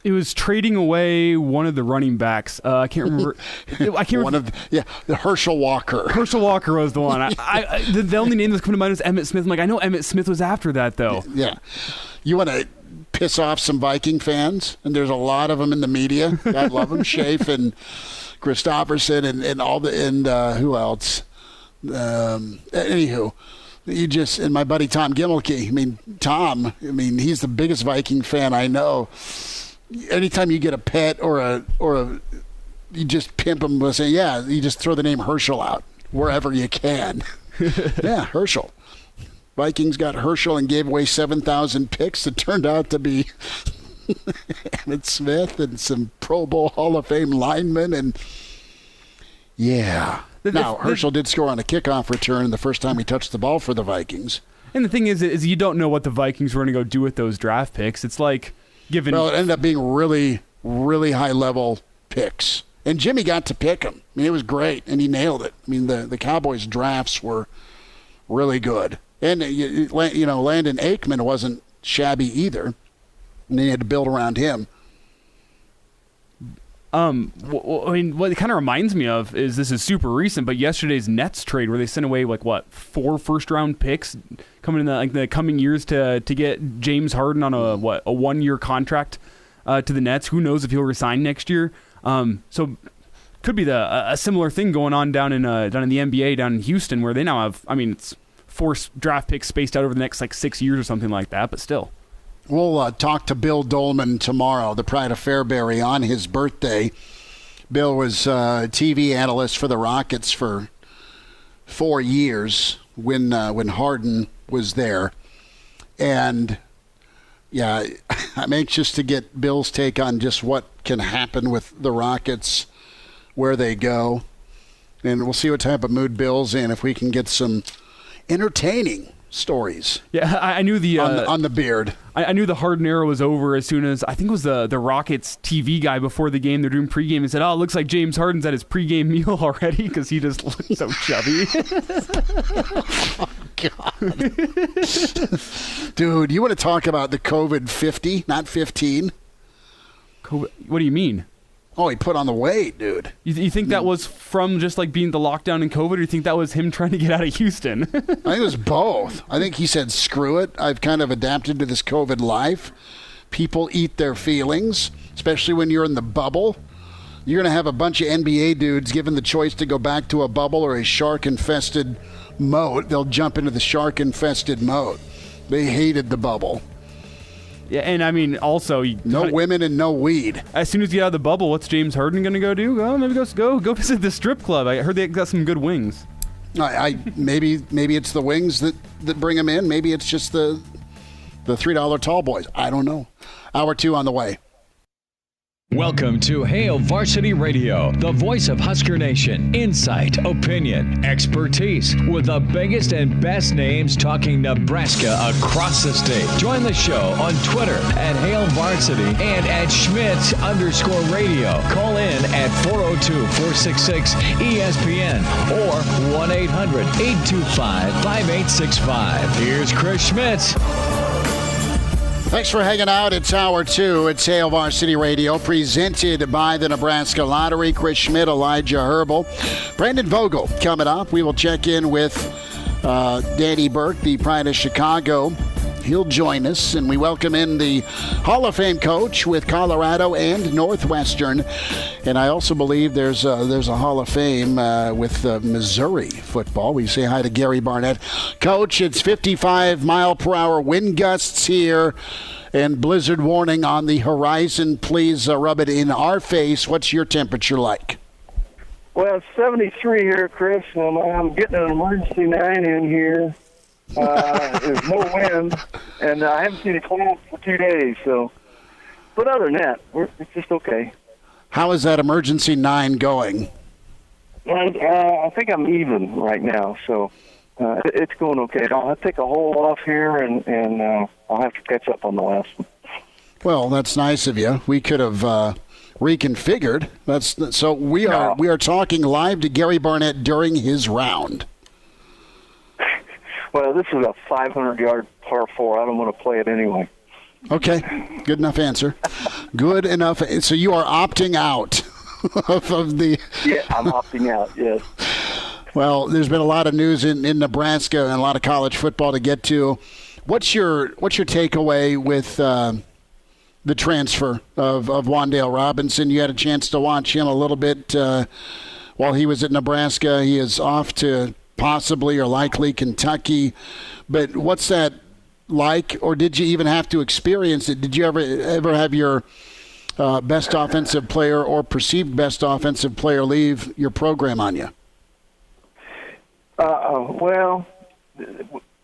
C: It was trading away one of the running backs. I can't remember.
B: The Herschel Walker.
C: Herschel Walker was the one. The only name that's coming to mind was Emmitt Smith. I'm like, I know Emmitt Smith was after that, though.
B: Yeah. You want to piss off some Viking fans, and there's a lot of them in the media. I love them. Schaaf and Christopherson and all the, and who else? Anywho, And my buddy Tom Gimmelke, Tom, he's the biggest Viking fan I know. Anytime you get a pet or you just pimp him and say, yeah, you just throw the name Herschel out wherever you can. Yeah, Herschel. Vikings got Herschel and gave away 7,000 picks. It turned out to be Emmett Smith and some Pro Bowl Hall of Fame linemen. And, yeah. Now, Herschel did score on a kickoff return the first time he touched the ball for the Vikings.
C: And the thing is you don't know what the Vikings were going to go do with those draft picks. It's like giving...
B: Well, it ended up being really, really high-level picks. And Jimmy got to pick them. It was great, and he nailed it. The Cowboys' drafts were really good. And, Landon Aikman wasn't shabby either. And they had to build around him.
C: What it kind of reminds me of is, this is super recent, but yesterday's Nets trade where they sent away 4 first-round picks coming in the coming years to get James Harden on a 1-year contract to the Nets. Who knows if he'll resign next year? So could be a similar thing going on down in the NBA down in Houston, where they now have it's 4 draft picks spaced out over the next 6 years or something like that, but still.
B: We'll talk to Bill Dolman tomorrow, the pride of Fairbury, on his birthday. Bill was a TV analyst for the Rockets for 4 years when Harden was there. And, yeah, I'm anxious to get Bill's take on just what can happen with the Rockets, where they go. And we'll see what type of mood Bill's in, if we can get some entertaining stories.
C: Yeah, I knew the
B: on the beard.
C: I knew the Harden era was over as soon as, I think it was the Rockets TV guy before the game. They're doing pregame and said, "Oh, it looks like James Harden's at his pregame meal already," because he just looks so chubby.
B: Oh, God. Dude, you want to talk about the COVID 50, not 15?
C: COVID, what do you mean?
B: Oh, he put on the weight, dude.
C: You think that was from just being the lockdown and COVID, or you think that was him trying to get out of Houston?
B: I think it was both. I think he said, screw it. I've kind of adapted to this COVID life. People eat their feelings, especially when you're in the bubble. You're going to have a bunch of NBA dudes given the choice to go back to a bubble or a shark-infested moat. They'll jump into the shark-infested moat. They hated the bubble.
C: Yeah, and also
B: no women and no weed.
C: As soon as you get out of the bubble, what's James Harden going to go do? Well, maybe go visit the strip club. I heard they got some good wings.
B: Maybe it's the wings that bring him in. Maybe it's just the $3 tall boys. I don't know. Hour 2 on the way.
A: Welcome to Hail Varsity Radio, the voice of Husker Nation. Insight, opinion, expertise, with the biggest and best names talking Nebraska across the state. Join the show on Twitter at Hail Varsity and at Schmidt_radio. Call in at 402-466-ESPN or 1-800-825-5865. Here's Chris Schmidt.
B: Thanks for hanging out. It's Hour 2. It's Hail Varsity Radio, presented by the Nebraska Lottery. Chris Schmidt, Elijah Herbal, Brandon Vogel coming up. We will check in with Danny Burke, the pride of Chicago. He'll join us, and we welcome in the Hall of Fame coach with Colorado and Northwestern. And I also believe there's a Hall of Fame with Missouri football. We say hi to Gary Barnett. Coach, it's 55-mile-per-hour wind gusts here and blizzard warning on the horizon. Please rub it in our face. What's your temperature like?
G: Well, it's 73 here, Chris, and I'm getting an emergency 9 in here. There's no wind, and I haven't seen a cloud for 2 days. So, but other than that, it's just okay.
B: How is that emergency 9 going?
G: I think I'm even right now, so it's going okay. I'll take a hole off here, and I'll have to catch up on the last one.
B: Well, that's nice of you. We could have reconfigured. So we are talking live to Gary Barnett during his round.
G: Well, this is a 500-yard par 4. I don't want to play it anyway.
B: Okay, good enough answer. Good enough. So you are opting out of the...
G: Yeah, I'm opting out, yes.
B: Well, there's been a lot of news in Nebraska and a lot of college football to get to. What's your takeaway with the transfer of Wan'Dale Robinson? You had a chance to watch him a little bit while he was at Nebraska. He is off to possibly or likely Kentucky. But what's that like, or did you even have to experience it? Did you ever have your best offensive player or perceived best offensive player leave your program on you?
G: Well,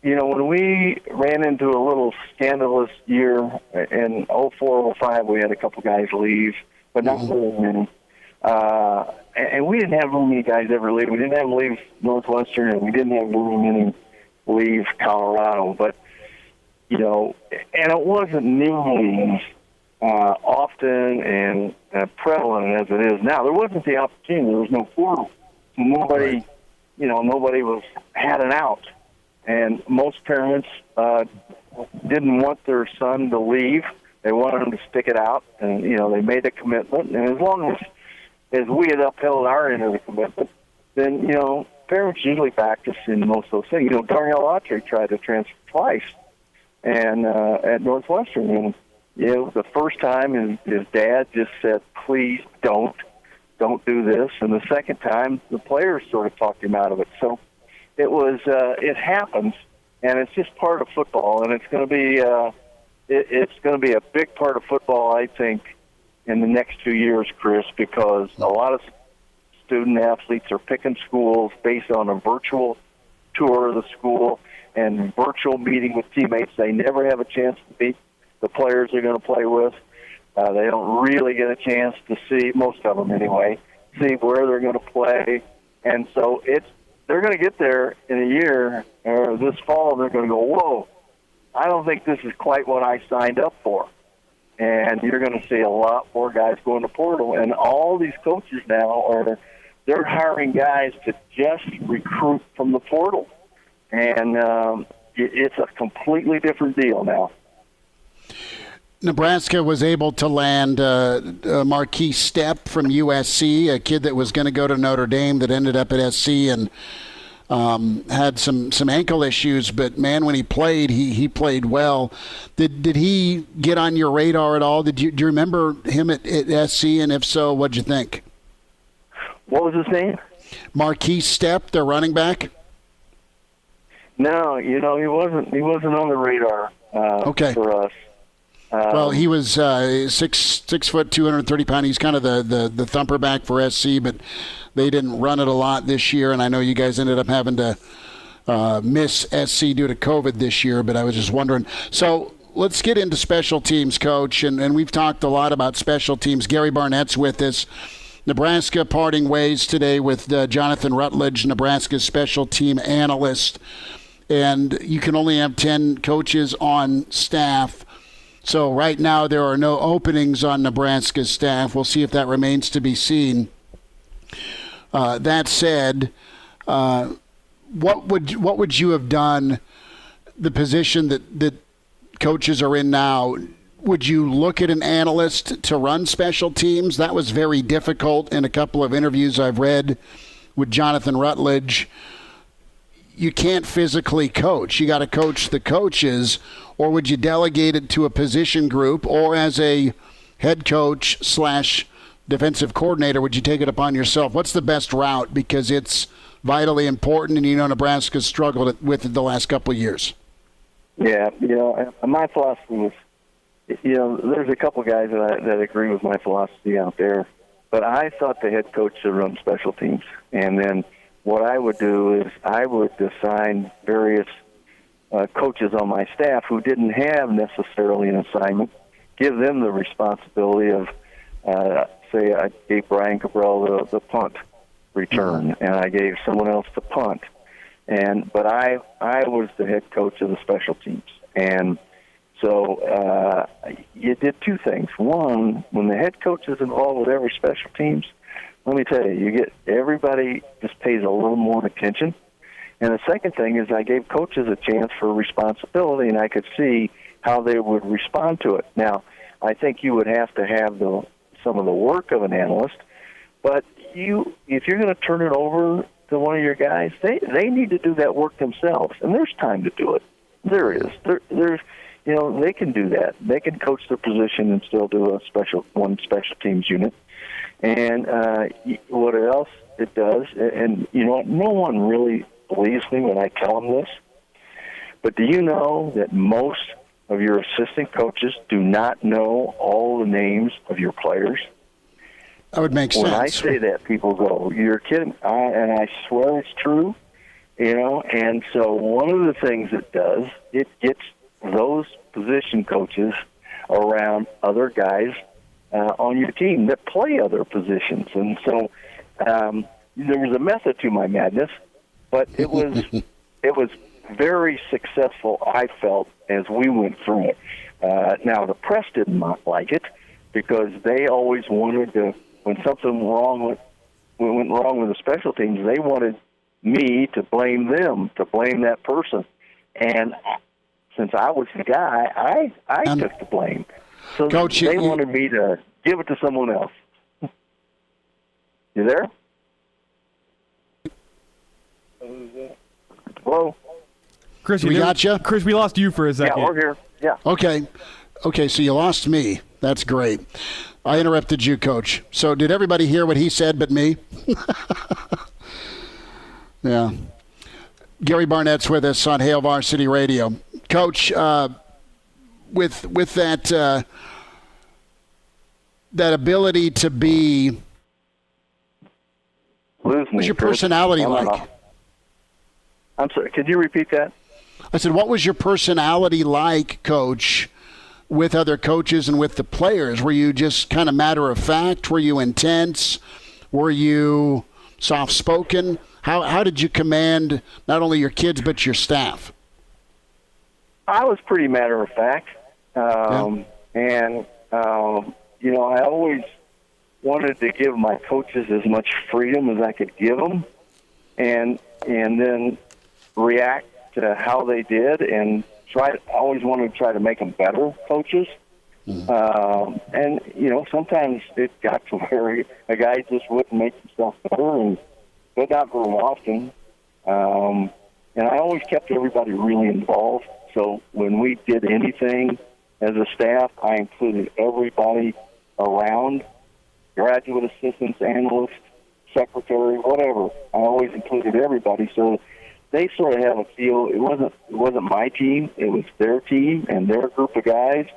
G: when we ran into a little scandalous year in 04-05, we had a couple guys leave, but not very many. And we didn't have very many guys ever leave. We didn't have them leave Northwestern, and we didn't have very many leave Colorado. But, and it wasn't nearly often and prevalent as it is now. There wasn't the opportunity. There was no portal. So nobody had an out. And most parents didn't want their son to leave. They wanted him to stick it out. And, they made a commitment. And as long as we had upheld our end of the commitment, then, parents usually backed us in most of those things. Darnell Autry tried to transfer twice and at Northwestern. And, the first time his dad just said, please don't do this. And the second time, the players sort of talked him out of it. So it happens, and it's just part of football. And it's going to be a big part of football, I think, in the next 2 years, Chris, because a lot of student athletes are picking schools based on a virtual tour of the school and virtual meeting with teammates. They never have a chance to meet the players they're going to play with. They don't really get a chance to see, most of them anyway, see where they're going to play. And so they're going to get there in a year or this fall, and they're going to go, whoa, I don't think this is quite what I signed up for. And you're going to see a lot more guys going to portal. And all these coaches now they're hiring guys to just recruit from the portal. And it's a completely different deal now.
B: Nebraska was able to land Marquise Stepp from USC, a kid that was going to go to Notre Dame that ended up at SC and had some ankle issues. But, man, when he played, he played well. Did he get on your radar at all? Do you remember him at SC? And if so, what'd you think?
G: What was his name?
B: Marquise Stepp, their running back.
G: No, he wasn't on the radar for us.
B: Well, he was 6 foot, 230 pounds. He's kind of the thumper back for SC, but they didn't run it a lot this year. And I know you guys ended up having to miss SC due to COVID this year, but I was just wondering. So let's get into special teams, Coach. And we've talked a lot about special teams. Gary Barnett's with us. Nebraska parting ways today with Johnathan Rutledge, Nebraska's special team analyst. And you can only have 10 coaches on staff. So right now there are no openings on Nebraska's staff. We'll see if that remains to be seen. That said, what would you have done? The position that coaches are in now, would you look at an analyst to run special teams? That was very difficult in a couple of interviews I've read with Johnathan Rutledge. You can't physically coach. You got to coach the coaches. Or would you delegate it to a position group, or as a head coach / defensive coordinator, would you take it upon yourself? What's the best route? Because it's vitally important, and Nebraska's struggled with it the last couple of years.
G: Yeah, my philosophy was, there's a couple guys that agree with my philosophy out there, but I thought the head coach should run special teams. And then what I would do is I would assign various coaches on my staff who didn't have necessarily an assignment, give them the responsibility of, say, I gave Brian Gabriel the punt return, and I gave someone else the punt. But I was the head coach of the special teams. And so you did two things. One, when the head coach is involved with every special teams, let me tell you, everybody just pays a little more attention. And the second thing is I gave coaches a chance for responsibility, and I could see how they would respond to it. Now, I think you would have to have some of the work of an analyst, but if you're going to turn it over to one of your guys, they need to do that work themselves, and there's time to do it. There is. There's they can do that. They can coach their position and still do one special teams unit. And what else it does, and no one really believes me when I tell him this. But do you know that most of your assistant coaches do not know all the names of your players?
B: That would make sense.
G: When I say that, people go, "You're kidding," and I swear it's true. And so one of the things it does, it gets those position coaches around other guys on your team that play other positions. And so there was a method to my madness, but it was very successful, I felt, as we went through it. Now, the press did not like it because they always wanted to, when something went wrong with the special teams, they wanted me to blame them, to blame that person. And since I was the guy, I took the blame. So
B: Coach,
G: they wanted me to give it to someone else. You there? Hello?
C: Chris,
B: we got you?
C: Chris, we lost you for a second.
G: Yeah, we're here. Yeah.
B: Okay, so you lost me. That's great. I interrupted you, Coach. So did everybody hear what he said but me? Yeah. Gary Barnett's with us on Hail Varsity Radio. Coach, with that ability to be, what was your personality like?
G: I'm sorry, could you repeat that?
B: I said, what was your personality like, Coach, with other coaches and with the players? Were you just kind of matter of fact? Were you intense? Were you soft-spoken? How did you command not only your kids but your staff?
G: I was pretty matter of fact, and I always wanted to give my coaches as much freedom as I could give them, and then react to how they did, and always wanted to try to make them better coaches. And sometimes it got to where a guy just wouldn't make himself better, but not very often. And I always kept everybody really involved. So when we did anything as a staff, I included everybody around, graduate assistants, analysts, secretary, whatever. I always included everybody. So they sort of have a feel. It wasn't my team. It was their team and their group of guys.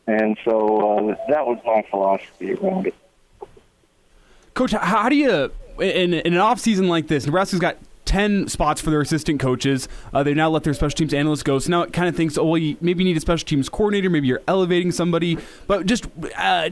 G: And so that was my philosophy around it.
C: Coach, how do you, in an off-season like this, Nebraska's got 10 spots for their assistant coaches. They've now let their special teams analysts go. So now it kind of thinks, you maybe need a special teams coordinator. Maybe you're elevating somebody. But just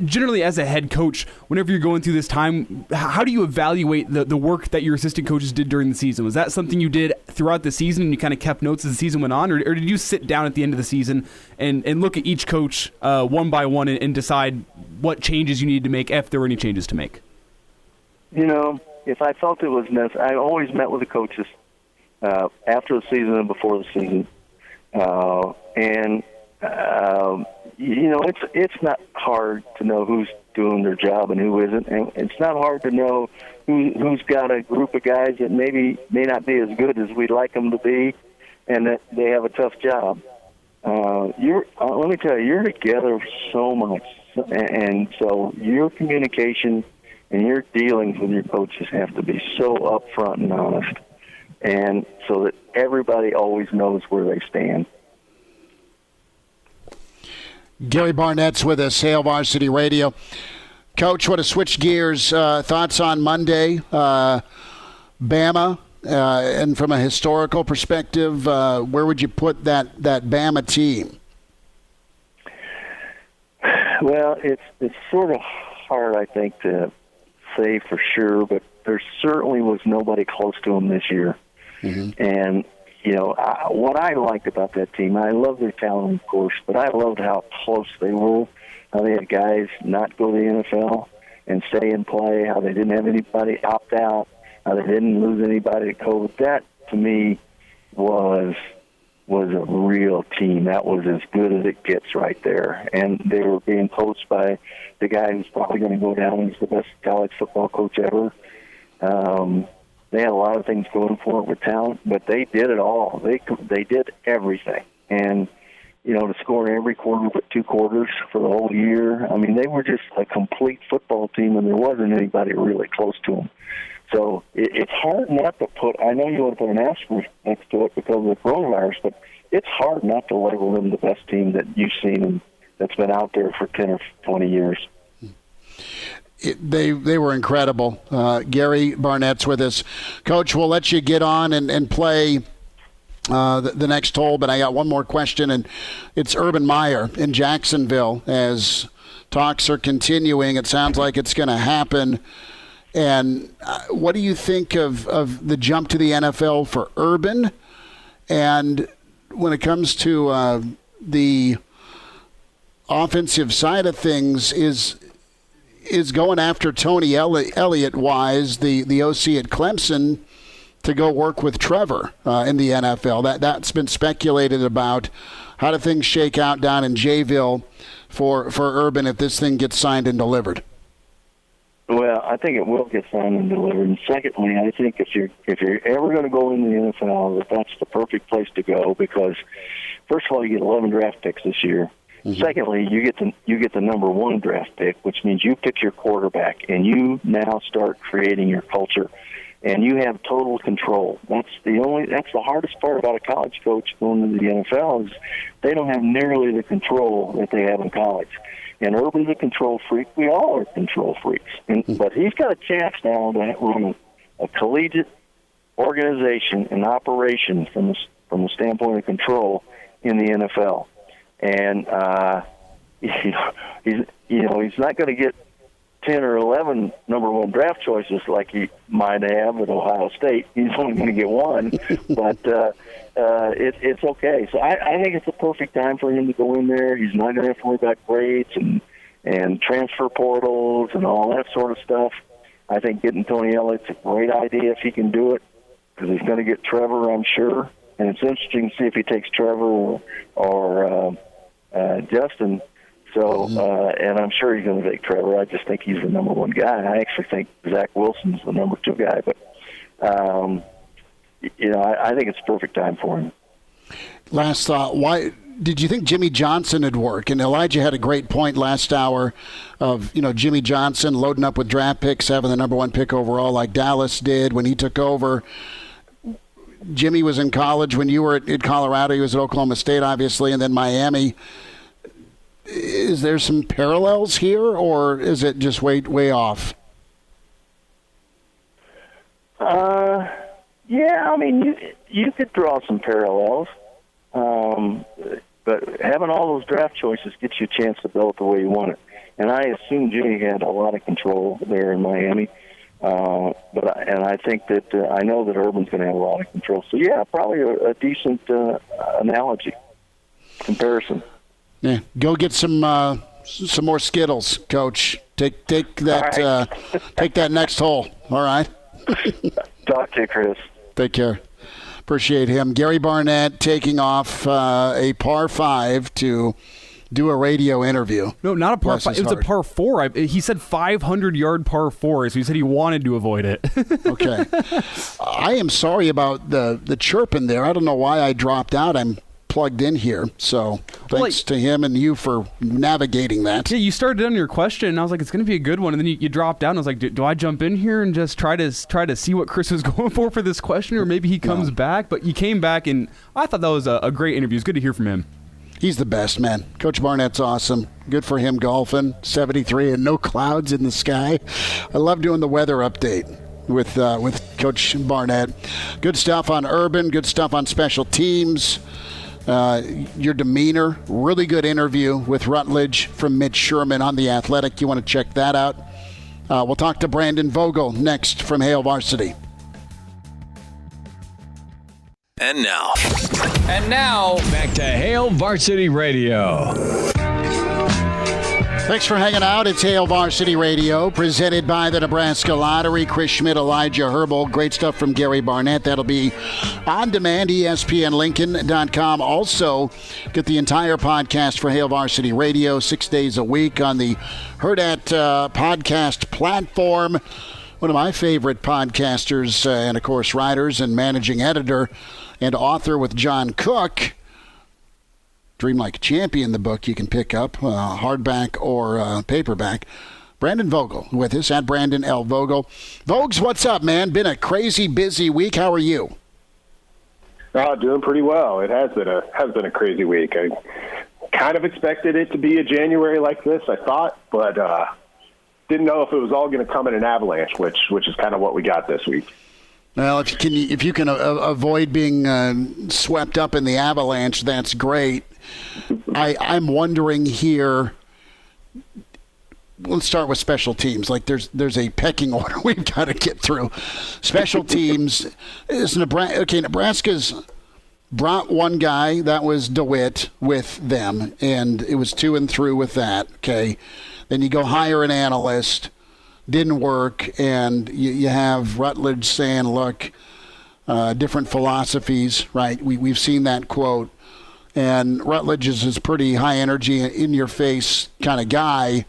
C: generally as a head coach, whenever you're going through this time, how do you evaluate the work that your assistant coaches did during the season? Was that something you did throughout the season and you kind of kept notes as the season went on? Or did you sit down at the end of the season and look at each coach one by one and decide what changes you needed to make, if there were any changes to make?
G: If I felt it was necessary, I always met with the coaches after the season and before the season. It's not hard to know who's doing their job and who isn't. And it's not hard to know who's got a group of guys that may not be as good as we'd like them to be and that they have a tough job. Let me tell you, you're together so much. And so your communication and your dealings with your coaches have to be so upfront and honest, and so that everybody always knows where they stand.
B: Gary Barnett's with us, Hail Varsity Radio. Coach, want to switch gears. Thoughts on Monday, Bama, and from a historical perspective, where would you put that Bama team?
G: Well, it's sort of hard, I think, to say for sure, but there certainly was nobody close to them this year. Mm-hmm. And, what I liked about that team, I love their talent, of course, but I loved how close they were, how they had guys not go to the NFL and stay and play, how they didn't have anybody opt out, how they didn't lose anybody to COVID. That, to me, was a real team. That was as good as it gets right there. And they were being coached by the guy who's probably going to go down as the best college football coach ever. They had a lot of things going for it with talent, but they did it all. They did everything. And, to score every quarter but 2 quarters for the whole year, I mean, they were just a complete football team, and there wasn't anybody really close to them. So it's hard not to put, I know you want to put an asterisk next to it because of the coronavirus, but it's hard not to label them the best team that you've seen and that's been out there for 10 or 20 years.
B: They were incredible. Gary Barnett's with us. Coach, we'll let you get on and play the next hole, but I got one more question, and it's Urban Meyer in Jacksonville as talks are continuing. It sounds like it's going to happen. And what do you think of the jump to the NFL for Urban? And when it comes to the offensive side of things, is going after Tony Elliott-wise, the OC at Clemson, to go work with Trevor in the NFL? That's been speculated about. How do things shake out down in Jayville for Urban if this thing gets signed and delivered?
G: Well, I think it will get signed and delivered. And secondly, I think if you're ever going to go in the NFL, that's the perfect place to go because, first of all, you get 11 draft picks this year. Mm-hmm. Secondly, you get the number one draft pick, which means you pick your quarterback, and you now start creating your culture, and you have total control. That's the hardest part about a college coach going into the NFL is they don't have nearly the control that they have in college. And Urban's a control freak. We all are control freaks. But he's got a chance now to run a collegiate organization and operation from the standpoint of control in the NFL. And he's not going to get 10 or 11 number one draft choices like he might have at Ohio State. He's only going to get one, but it's okay. So I think it's the perfect time for him to go in there. He's not going to have to worry about grades and transfer portals and all that sort of stuff. I think getting Tony Elliott's a great idea if he can do it because he's going to get Trevor, I'm sure. And it's interesting to see if he takes Trevor or Justin. So, and I'm sure he's going to take Trevor. I just think he's the number one guy. I actually think Zach Wilson's the number two guy. But, I think it's the perfect time for him.
B: Last thought, why did you think Jimmy Johnson would work? And Elijah had a great point last hour of, Jimmy Johnson loading up with draft picks, having the number one pick overall like Dallas did when he took over. Jimmy was in college when you were at Colorado. He was at Oklahoma State, obviously, and then Miami. Is there some parallels here, or is it just way off?
G: Yeah, I mean, you could draw some parallels. But having all those draft choices gets you a chance to build it the way you want it. And I assume Jimmy had a lot of control there in Miami. And I think that I know that Urban's going to have a lot of control. So, yeah, probably a decent analogy, comparison.
B: Yeah, go get some more Skittles, Coach. Take that
G: right.
B: Take that next hole. All right.
G: Talk to you, Chris.
B: Take care. Appreciate him. Gary Barnett taking off a par 5 to do a radio interview.
C: No, not a par 5. It was a par 4. He said 500-yard par 4, so he said he wanted to avoid it.
B: Okay. I am sorry about the chirping there. I don't know why I dropped out. I'm plugged in here, so thanks to him and you for navigating that.
C: Yeah, you started on your question, and I was like, it's going to be a good one, and then you dropped down. I was like, do I jump in here and just try to see what Chris was going for this question, or maybe he comes back? But you came back, and I thought that was a great interview. It's good to hear from him.
B: He's the best, man. Coach Barnett's awesome. Good for him golfing. 73 and no clouds in the sky. I love doing the weather update with Coach Barnett. Good stuff on Urban. Good stuff on special teams. Your demeanor. Really good interview with Rutledge from Mitch Sherman on The Athletic. You want to check that out. We'll talk to Brandon Vogel next from Hail Varsity.
A: And now, back to Hail Varsity Radio.
B: Thanks for hanging out. It's Hail Varsity Radio, presented by the Nebraska Lottery. Chris Schmidt, Elijah Herbal. Great stuff from Gary Barnett. That'll be on demand, ESPNLincoln.com. Also, get the entire podcast for Hail Varsity Radio 6 days a week on the Hurrdat podcast platform. One of my favorite podcasters and, of course, writers and managing editor and author with John Cook. Dream Like a Champion, the book you can pick up, hardback or paperback. Brandon Vogel with us at Brandon L. Vogel. Vogues, what's up, man? Been a crazy busy week. How are you?
H: Doing pretty well. It has been a crazy week. I kind of expected it to be a January like this, I thought, but didn't know if it was all going to come in an avalanche, which is kind of what we got this week.
B: Well, if you can avoid being swept up in the avalanche, that's great. I'm wondering here. Let's start with special teams. Like there's a pecking order we've got to get through. Special teams is Nebraska. Okay, Nebraska's brought one guy, that was DeWitt, with them, and it was to and through with that. Okay, then you go hire an analyst, didn't work, and you have Rutledge saying, "Look, different philosophies." Right? We've seen that quote, and Rutledge is a pretty high energy, in your face kind of guy.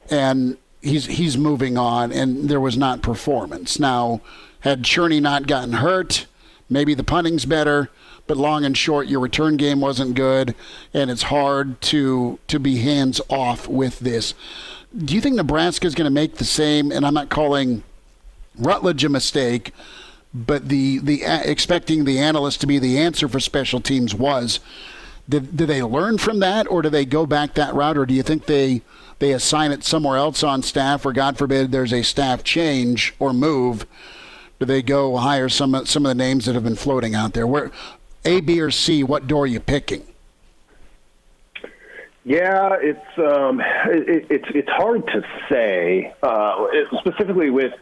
B: And he's moving on, and there was not performance. Now, had Churney not gotten hurt, maybe the punting's better, but long and short, your return game wasn't good, and it's hard to be hands off with this. Do you think Nebraska is going to make the same? And I'm not calling Rutledge a mistake, but the expecting the analyst to be the answer for special teams was. Did they learn from that, or do they go back that route, or do you think they assign it somewhere else on staff, or God forbid there's a staff change or move? Do they go hire some of the names that have been floating out there? Where A, B, or C? What door are you picking?
H: Yeah, it's hard to say, specifically with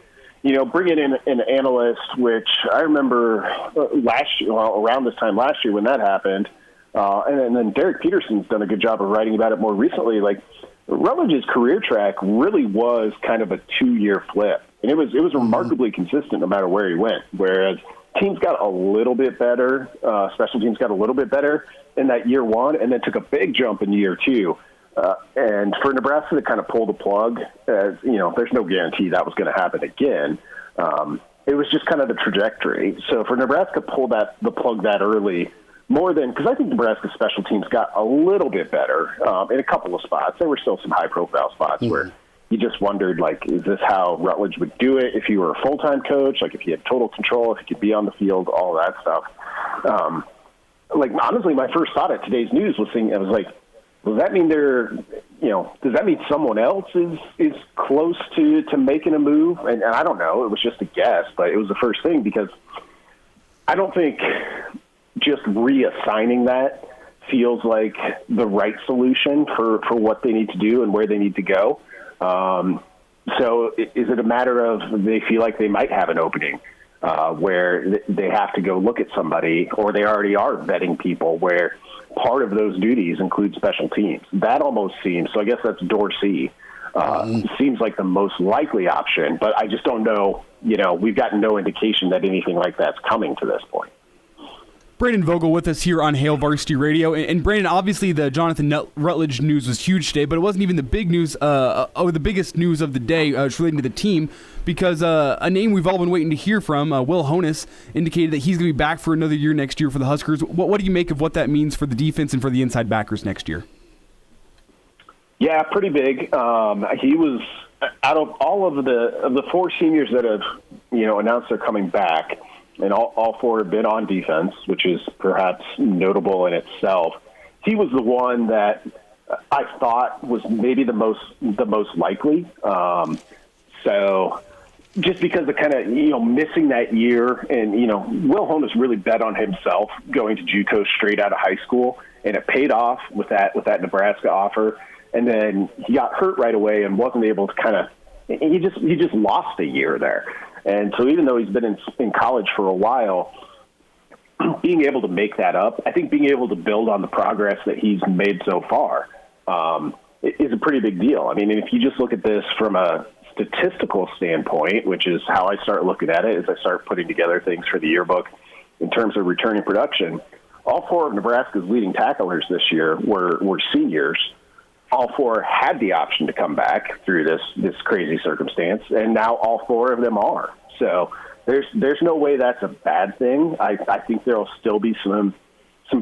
H: bringing in an analyst, which I remember around this time last year when that happened. And then Derek Peterson's done a good job of writing about it more recently. Like Rutledge's career track really was kind of a 2-year flip, and it was remarkably consistent no matter where he went. Whereas teams got a little bit better, special teams got a little bit better in that year one, and then took a big jump in year two. And for Nebraska to kind of pull the plug, as there's no guarantee that was going to happen again. It was just kind of the trajectory. So for Nebraska to pull the plug that early. More than, because I think Nebraska's special teams got a little bit better in a couple of spots. There were still some high-profile spots where you just wondered, like, is this how Rutledge would do it if he were a full-time coach? Like, if he had total control, if he could be on the field, all that stuff. Honestly, my first thought at today's news was thinking, I was like, does that mean does that mean someone else is close to making a move? And I don't know. It was just a guess, but it was the first thing because I don't think just reassigning that feels like the right solution for what they need to do and where they need to go. So is it a matter of they feel like they might have an opening where they have to go look at somebody, or they already are vetting people where part of those duties include special teams? That almost seems, so I guess that's door C. Seems like the most likely option, but I just don't know. We've gotten no indication that anything like that's coming to this point.
C: Brandon Vogel with us here on Hail Varsity Radio. And Brandon, obviously the Johnathan Rutledge news was huge today, but it wasn't even the big news, or the biggest news of the day relating to the team, because a name we've all been waiting to hear from, Will Honus, indicated that he's going to be back for another year next year for the Huskers. What do you make of what that means for the defense and for the inside backers next year?
H: Yeah, pretty big. He was, out of all of the 4 seniors that have announced they're coming back, and all 4 have been on defense, which is perhaps notable in itself. He was the one that I thought was maybe the most likely. So just because of kind of, missing that year, and, Will Honus really bet on himself going to JUCO straight out of high school, and it paid off with that Nebraska offer. And then he got hurt right away and wasn't able to he just lost a year there. And so even though he's been in college for a while, being able to make that up, I think being able to build on the progress that he's made so far is a pretty big deal. I mean, if you just look at this from a statistical standpoint, which is how I start looking at it as I start putting together things for the yearbook in terms of returning production, all 4 of Nebraska's leading tacklers this year were seniors. All 4 had the option to come back through this crazy circumstance, and now all 4 of them are. So there's no way that's a bad thing. I think there'll still be some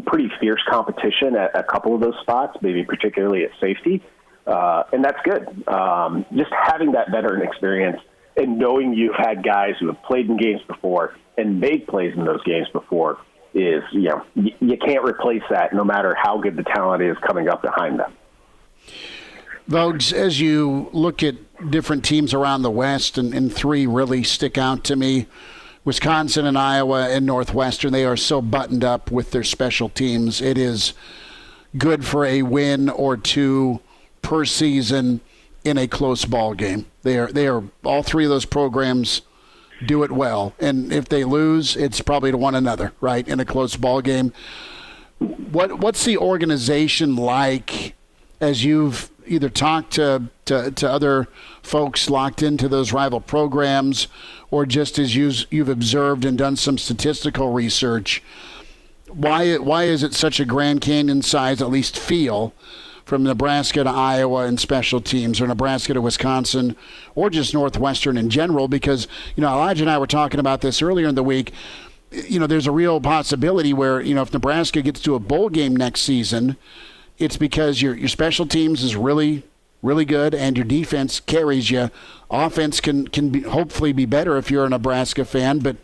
H: pretty fierce competition at a couple of those spots, maybe particularly at safety. And that's good. Just having that veteran experience and knowing you've had guys who have played in games before and made plays in those games before is, you can't replace that no matter how good the talent is coming up behind them.
B: Vogues, as you look at different teams around the West, and three really stick out to me, Wisconsin and Iowa and Northwestern, they are so buttoned up with their special teams. It is good for a win or two per season in a close ball game. They are all three of those programs do it well, and if they lose, it's probably to one another, right, in a close ball game. What's the organization like as you've either talked to other folks locked into those rival programs, or just as you've observed and done some statistical research? Why is it such a Grand Canyon size, at least feel, from Nebraska to Iowa in special teams, or Nebraska to Wisconsin, or just Northwestern in general? Because, Elijah and I were talking about this earlier in the week. There's a real possibility where, if Nebraska gets to a bowl game next season, it's because your special teams is really, really good and your defense carries you. Offense can hopefully be better if you're a Nebraska fan, but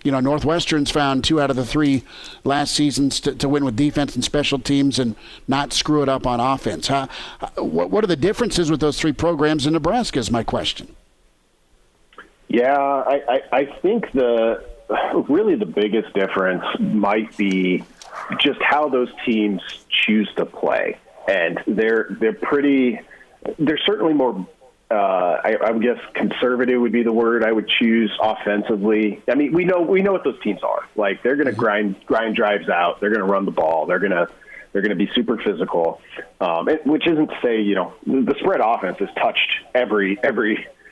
B: Northwestern's found 2 out of the 3 last seasons to win with defense and special teams and not screw it up on offense. What are the differences with those 3 programs in Nebraska is my question.
H: Yeah, I think really the biggest difference might be just how those teams choose to play. And they're certainly more I would guess conservative would be the word I would choose offensively. I mean, we know what those teams are. Like, they're going to grind drives out. They're going to run the ball. They're going to be super physical. Which isn't to say, the spread offense has touched every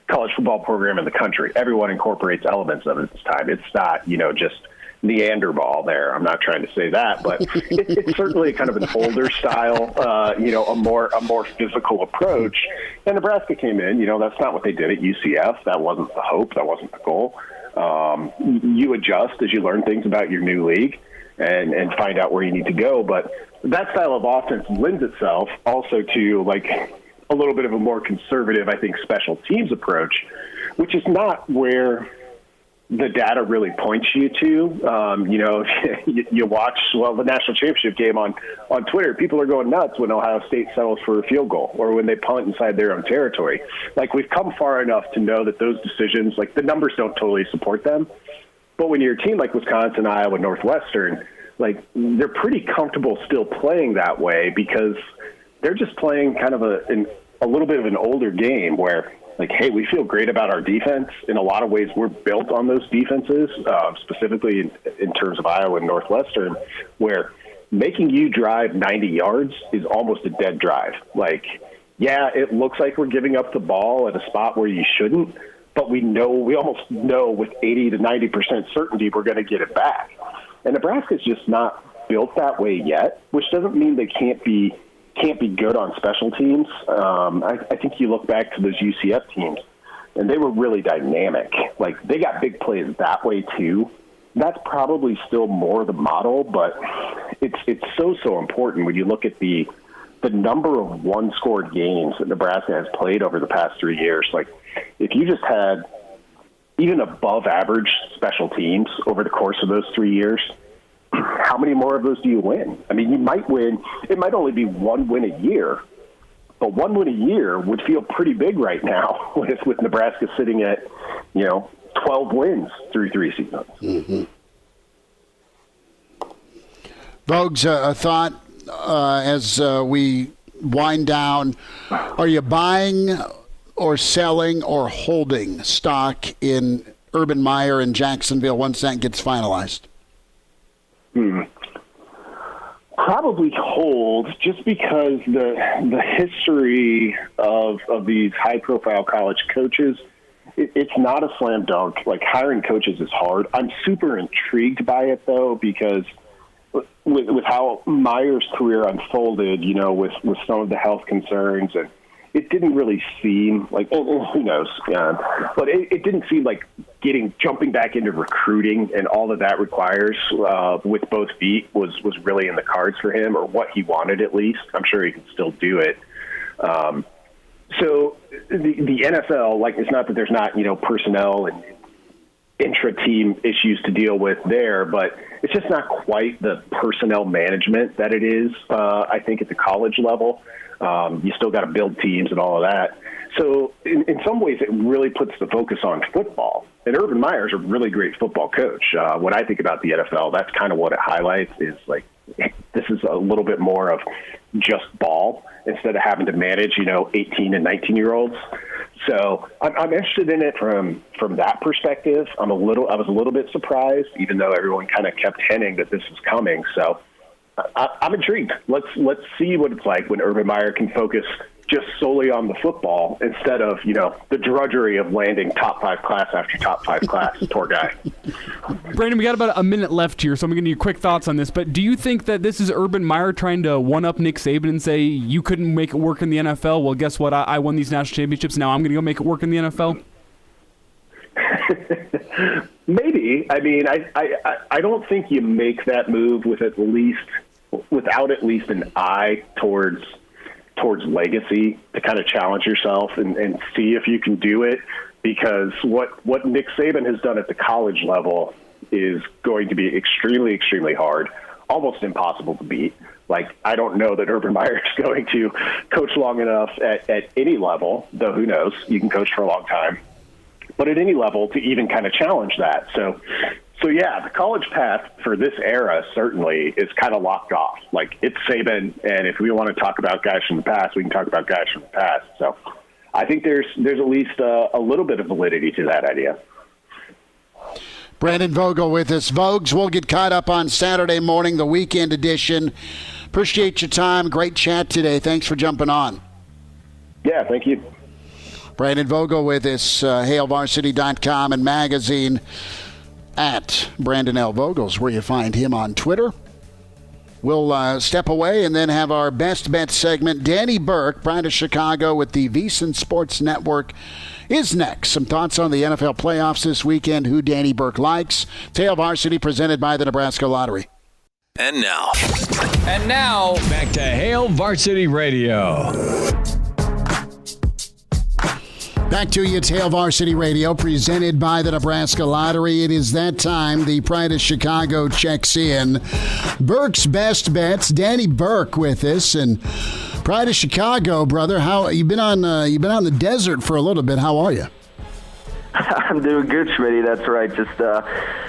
H: college football program in the country. Everyone incorporates elements of it this time. It's not, just Neanderthal there. I'm not trying to say that, but it's certainly kind of an older style, a more physical approach. And Nebraska came in, that's not what they did at UCF. That wasn't the hope. That wasn't the goal. You adjust as you learn things about your new league and find out where you need to go. But that style of offense lends itself also to like a little bit of a more conservative, I think, special teams approach, which is not where the data really points you to. You watch, the national championship game on Twitter, people are going nuts when Ohio State settles for a field goal or when they punt inside their own territory. Like, we've come far enough to know that those decisions, like, the numbers don't totally support them. But when you're a team like Wisconsin, Iowa, Northwestern, like, they're pretty comfortable still playing that way because they're just playing kind of a little bit of an older game where, like, hey, we feel great about our defense. In a lot of ways, we're built on those defenses, specifically in terms of Iowa and Northwestern, where making you drive 90 yards is almost a dead drive. Like, yeah, it looks like we're giving up the ball at a spot where you shouldn't, but we almost know with 80 to 90% certainty we're going to get it back. And Nebraska's just not built that way yet, which doesn't mean they can't be good on special teams. I think you look back to those UCF teams, and they were really dynamic. Like, they got big plays that way too. That's probably still more the model, but it's so important when you look at the number of one-scored games that Nebraska has played over the past 3 years. Like, if you just had even above average special teams over the course of those 3 years, how many more of those do you win? I mean, you might win. It might only be one win a year, but one win a year would feel pretty big right now with Nebraska sitting at, 12 wins through 3 seasons.
B: Mm-hmm. Vogues, a thought as we wind down. Are you buying or selling or holding stock in Urban Meyers in Jacksonville once that gets finalized?
H: Probably hold, just because the history of these high-profile college coaches, it's not a slam dunk. Like, hiring coaches is hard. I'm super intrigued by it, though, because with how Meyers' career unfolded, with some of the health concerns, and it didn't really seem like, who knows, but it didn't seem like jumping back into recruiting and all that requires with both feet was really in the cards for him, or what he wanted at least. I'm sure he can still do it. So the NFL, like, it's not that there's not, personnel and intra-team issues to deal with there, but it's just not quite the personnel management that it is, I think, at the college level. You still got to build teams and all of that. So in some ways, it really puts the focus on football. And Urban Meyers is a really great football coach. When I think about the NFL, that's kind of what it highlights, is like, this is a little bit more of just ball instead of having to manage, 18 and 19-year-olds. So I'm interested in it from that perspective. I was a little bit surprised, even though everyone kind of kept hinting that this was coming. So I'm intrigued. Let's see what it's like when Urban Meyer can focus just solely on the football instead of, the drudgery of landing top 5 class after top 5 class. Poor guy.
C: Brandon, we got about a minute left here, so I'm going to need quick thoughts on this. But do you think that this is Urban Meyer trying to one-up Nick Saban and say, you couldn't make it work in the NFL? Well, guess what? I won these national championships. Now I'm going to go make it work in the NFL?
H: Maybe. I mean, I don't think you make that move without at least an eye towards legacy, to kind of challenge yourself and see if you can do it, because what Nick Saban has done at the college level is going to be extremely, extremely hard, almost impossible to beat. Like, I don't know that Urban Meyer is going to coach long enough at any level, though who knows, you can coach for a long time, but at any level to even kind of challenge that. So yeah, the college path for this era certainly is kind of locked off. Like, it's Saban, and if we want to talk about guys from the past, we can talk about guys from the past. So I think there's at least a little bit of validity to that idea.
B: Brandon Vogel with us. Vogues, we'll get caught up on Saturday morning, the weekend edition. Appreciate your time. Great chat today. Thanks for jumping on.
H: Yeah, thank you.
B: Brandon Vogel with us, HailVarsity.com and magazine. At Brandon L. Vogels, where you find him on Twitter. We'll step away and then have our Best Bet segment. Danny Burke, Pride of Chicago with the VSiN Sports Network, is next. Some thoughts on the NFL playoffs this weekend, who Danny Burke likes. Hail Varsity, presented by the Nebraska Lottery.
A: And now, back to Hail Varsity Radio.
B: Back to you, it's Hail Varsity Radio, presented by the Nebraska Lottery. It is that time. The Pride of Chicago checks in. Burke's Best Bets. Danny Burke with us, and Pride of Chicago, brother. How you've been on the desert for a little bit? How are you?
I: I'm doing good, Schmitty. That's right. Just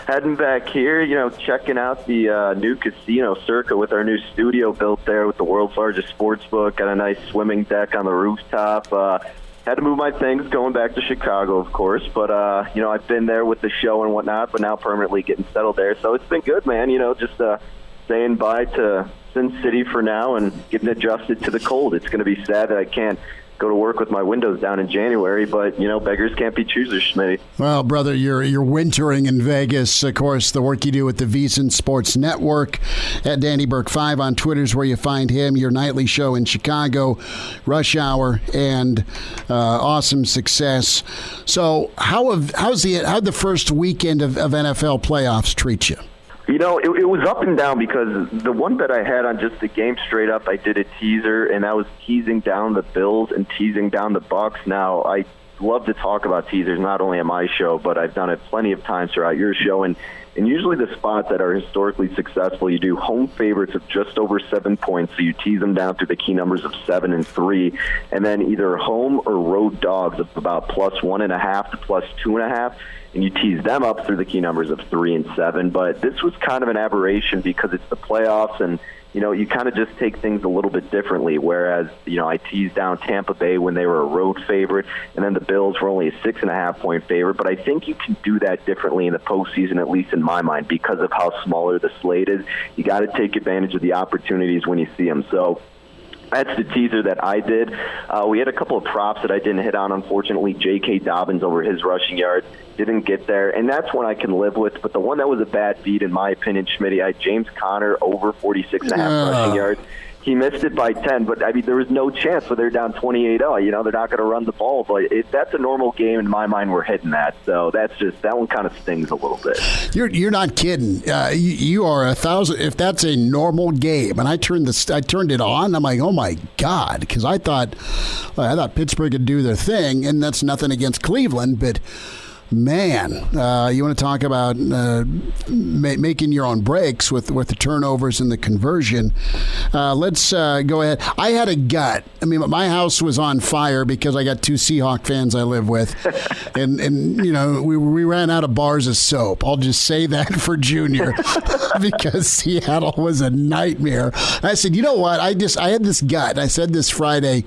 I: heading back here, checking out the new casino Circa with our new studio built there with the world's largest sports book. Got a nice swimming deck on the rooftop. Had to move my things going back to Chicago, of course, but, I've been there with the show and whatnot, but now permanently getting settled there. So it's been good, man, just saying bye to Sin City for now and getting adjusted to the cold. It's going to be sad that I can't go to work with my windows down in January, but, beggars can't be choosers, Schmitty.
B: Well, brother, you're wintering in Vegas. Of course, the work you do with the VSiN Sports Network. At Danny Burke 5 on Twitter is where you find him. Your nightly show in Chicago, Rush Hour, and awesome success. So how'd the first weekend of NFL playoffs treat you?
I: It was up and down, because the one bet I had on just the game straight up, I did a teaser, and I was teasing down the Bills and teasing down the Bucks. Now, I love to talk about teasers, not only on my show, but I've done it plenty of times throughout your show. And usually the spots that are historically successful, you do home favorites of just over 7 points, so you tease them down through the key numbers of 7 and 3, and then either home or road dogs of about +1.5 to +2.5. And you tease them up through the key numbers of 3 and 7. But this was kind of an aberration because it's the playoffs, and you kind of just take things a little bit differently. Whereas I teased down Tampa Bay when they were a road favorite, and then the Bills were only a 6.5-point favorite. But I think you can do that differently in the postseason, at least in my mind, because of how smaller the slate is. You got to take advantage of the opportunities when you see them. So that's the teaser that I did. We had a couple of props that I didn't hit on, unfortunately. J.K. Dobbins over his rushing yards didn't get there, and that's one I can live with. But the one that was a bad beat, in my opinion, Schmitty, I had James Conner over 46.5 rushing yards. He missed it by 10, but I mean, there was no chance when they're down 28-0. You know, they're not going to run the ball, but that's a normal game in my mind. We're hitting that, so that one kind of stings a little bit.
B: You're not kidding. You are 1,000. If that's a normal game, and I turned it on, I'm like, oh my God, because I thought Pittsburgh could do their thing, and that's nothing against Cleveland, but. Man, you want to talk about making your own breaks with the turnovers and the conversion. Let's go ahead. I had a gut. I mean, my house was on fire because I got 2 Seahawk fans I live with. and you know, we ran out of bars of soap. I'll just say that for Junior because Seattle was a nightmare. I said, you know what? I had this gut. I said this Friday.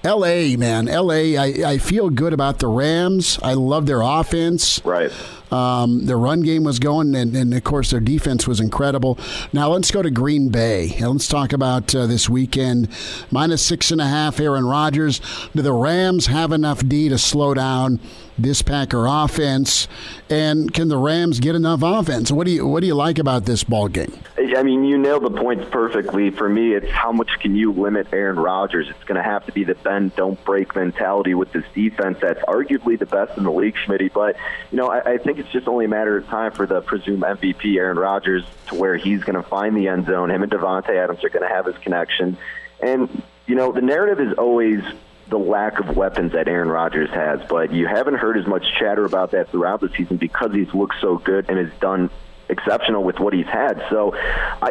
B: L.A., man. L.A., I feel good about the Rams. I love their offense.
I: Right.
B: Their run game was going, and of course, their defense was incredible. Now, let's go to Green Bay. Now, let's talk about this weekend. -6.5, Aaron Rodgers. Do the Rams have enough D to slow down this Packer offense? And can the Rams get enough offense? What do you like about this ball game?
I: I mean, you nailed the points perfectly. For me, it's how much can you limit Aaron Rodgers? It's going to have to be the bend, don't break mentality with this defense that's arguably the best in the league, Schmitty. But, you know, I think it's just only a matter of time for the presumed MVP, Aaron Rodgers, to where he's going to find the end zone. Him and Devontae Adams are going to have his connection. And, you know, the narrative is always the lack of weapons that Aaron Rodgers has, but you haven't heard as much chatter about that throughout the season because he's looked so good and has done exceptional with what he's had. So,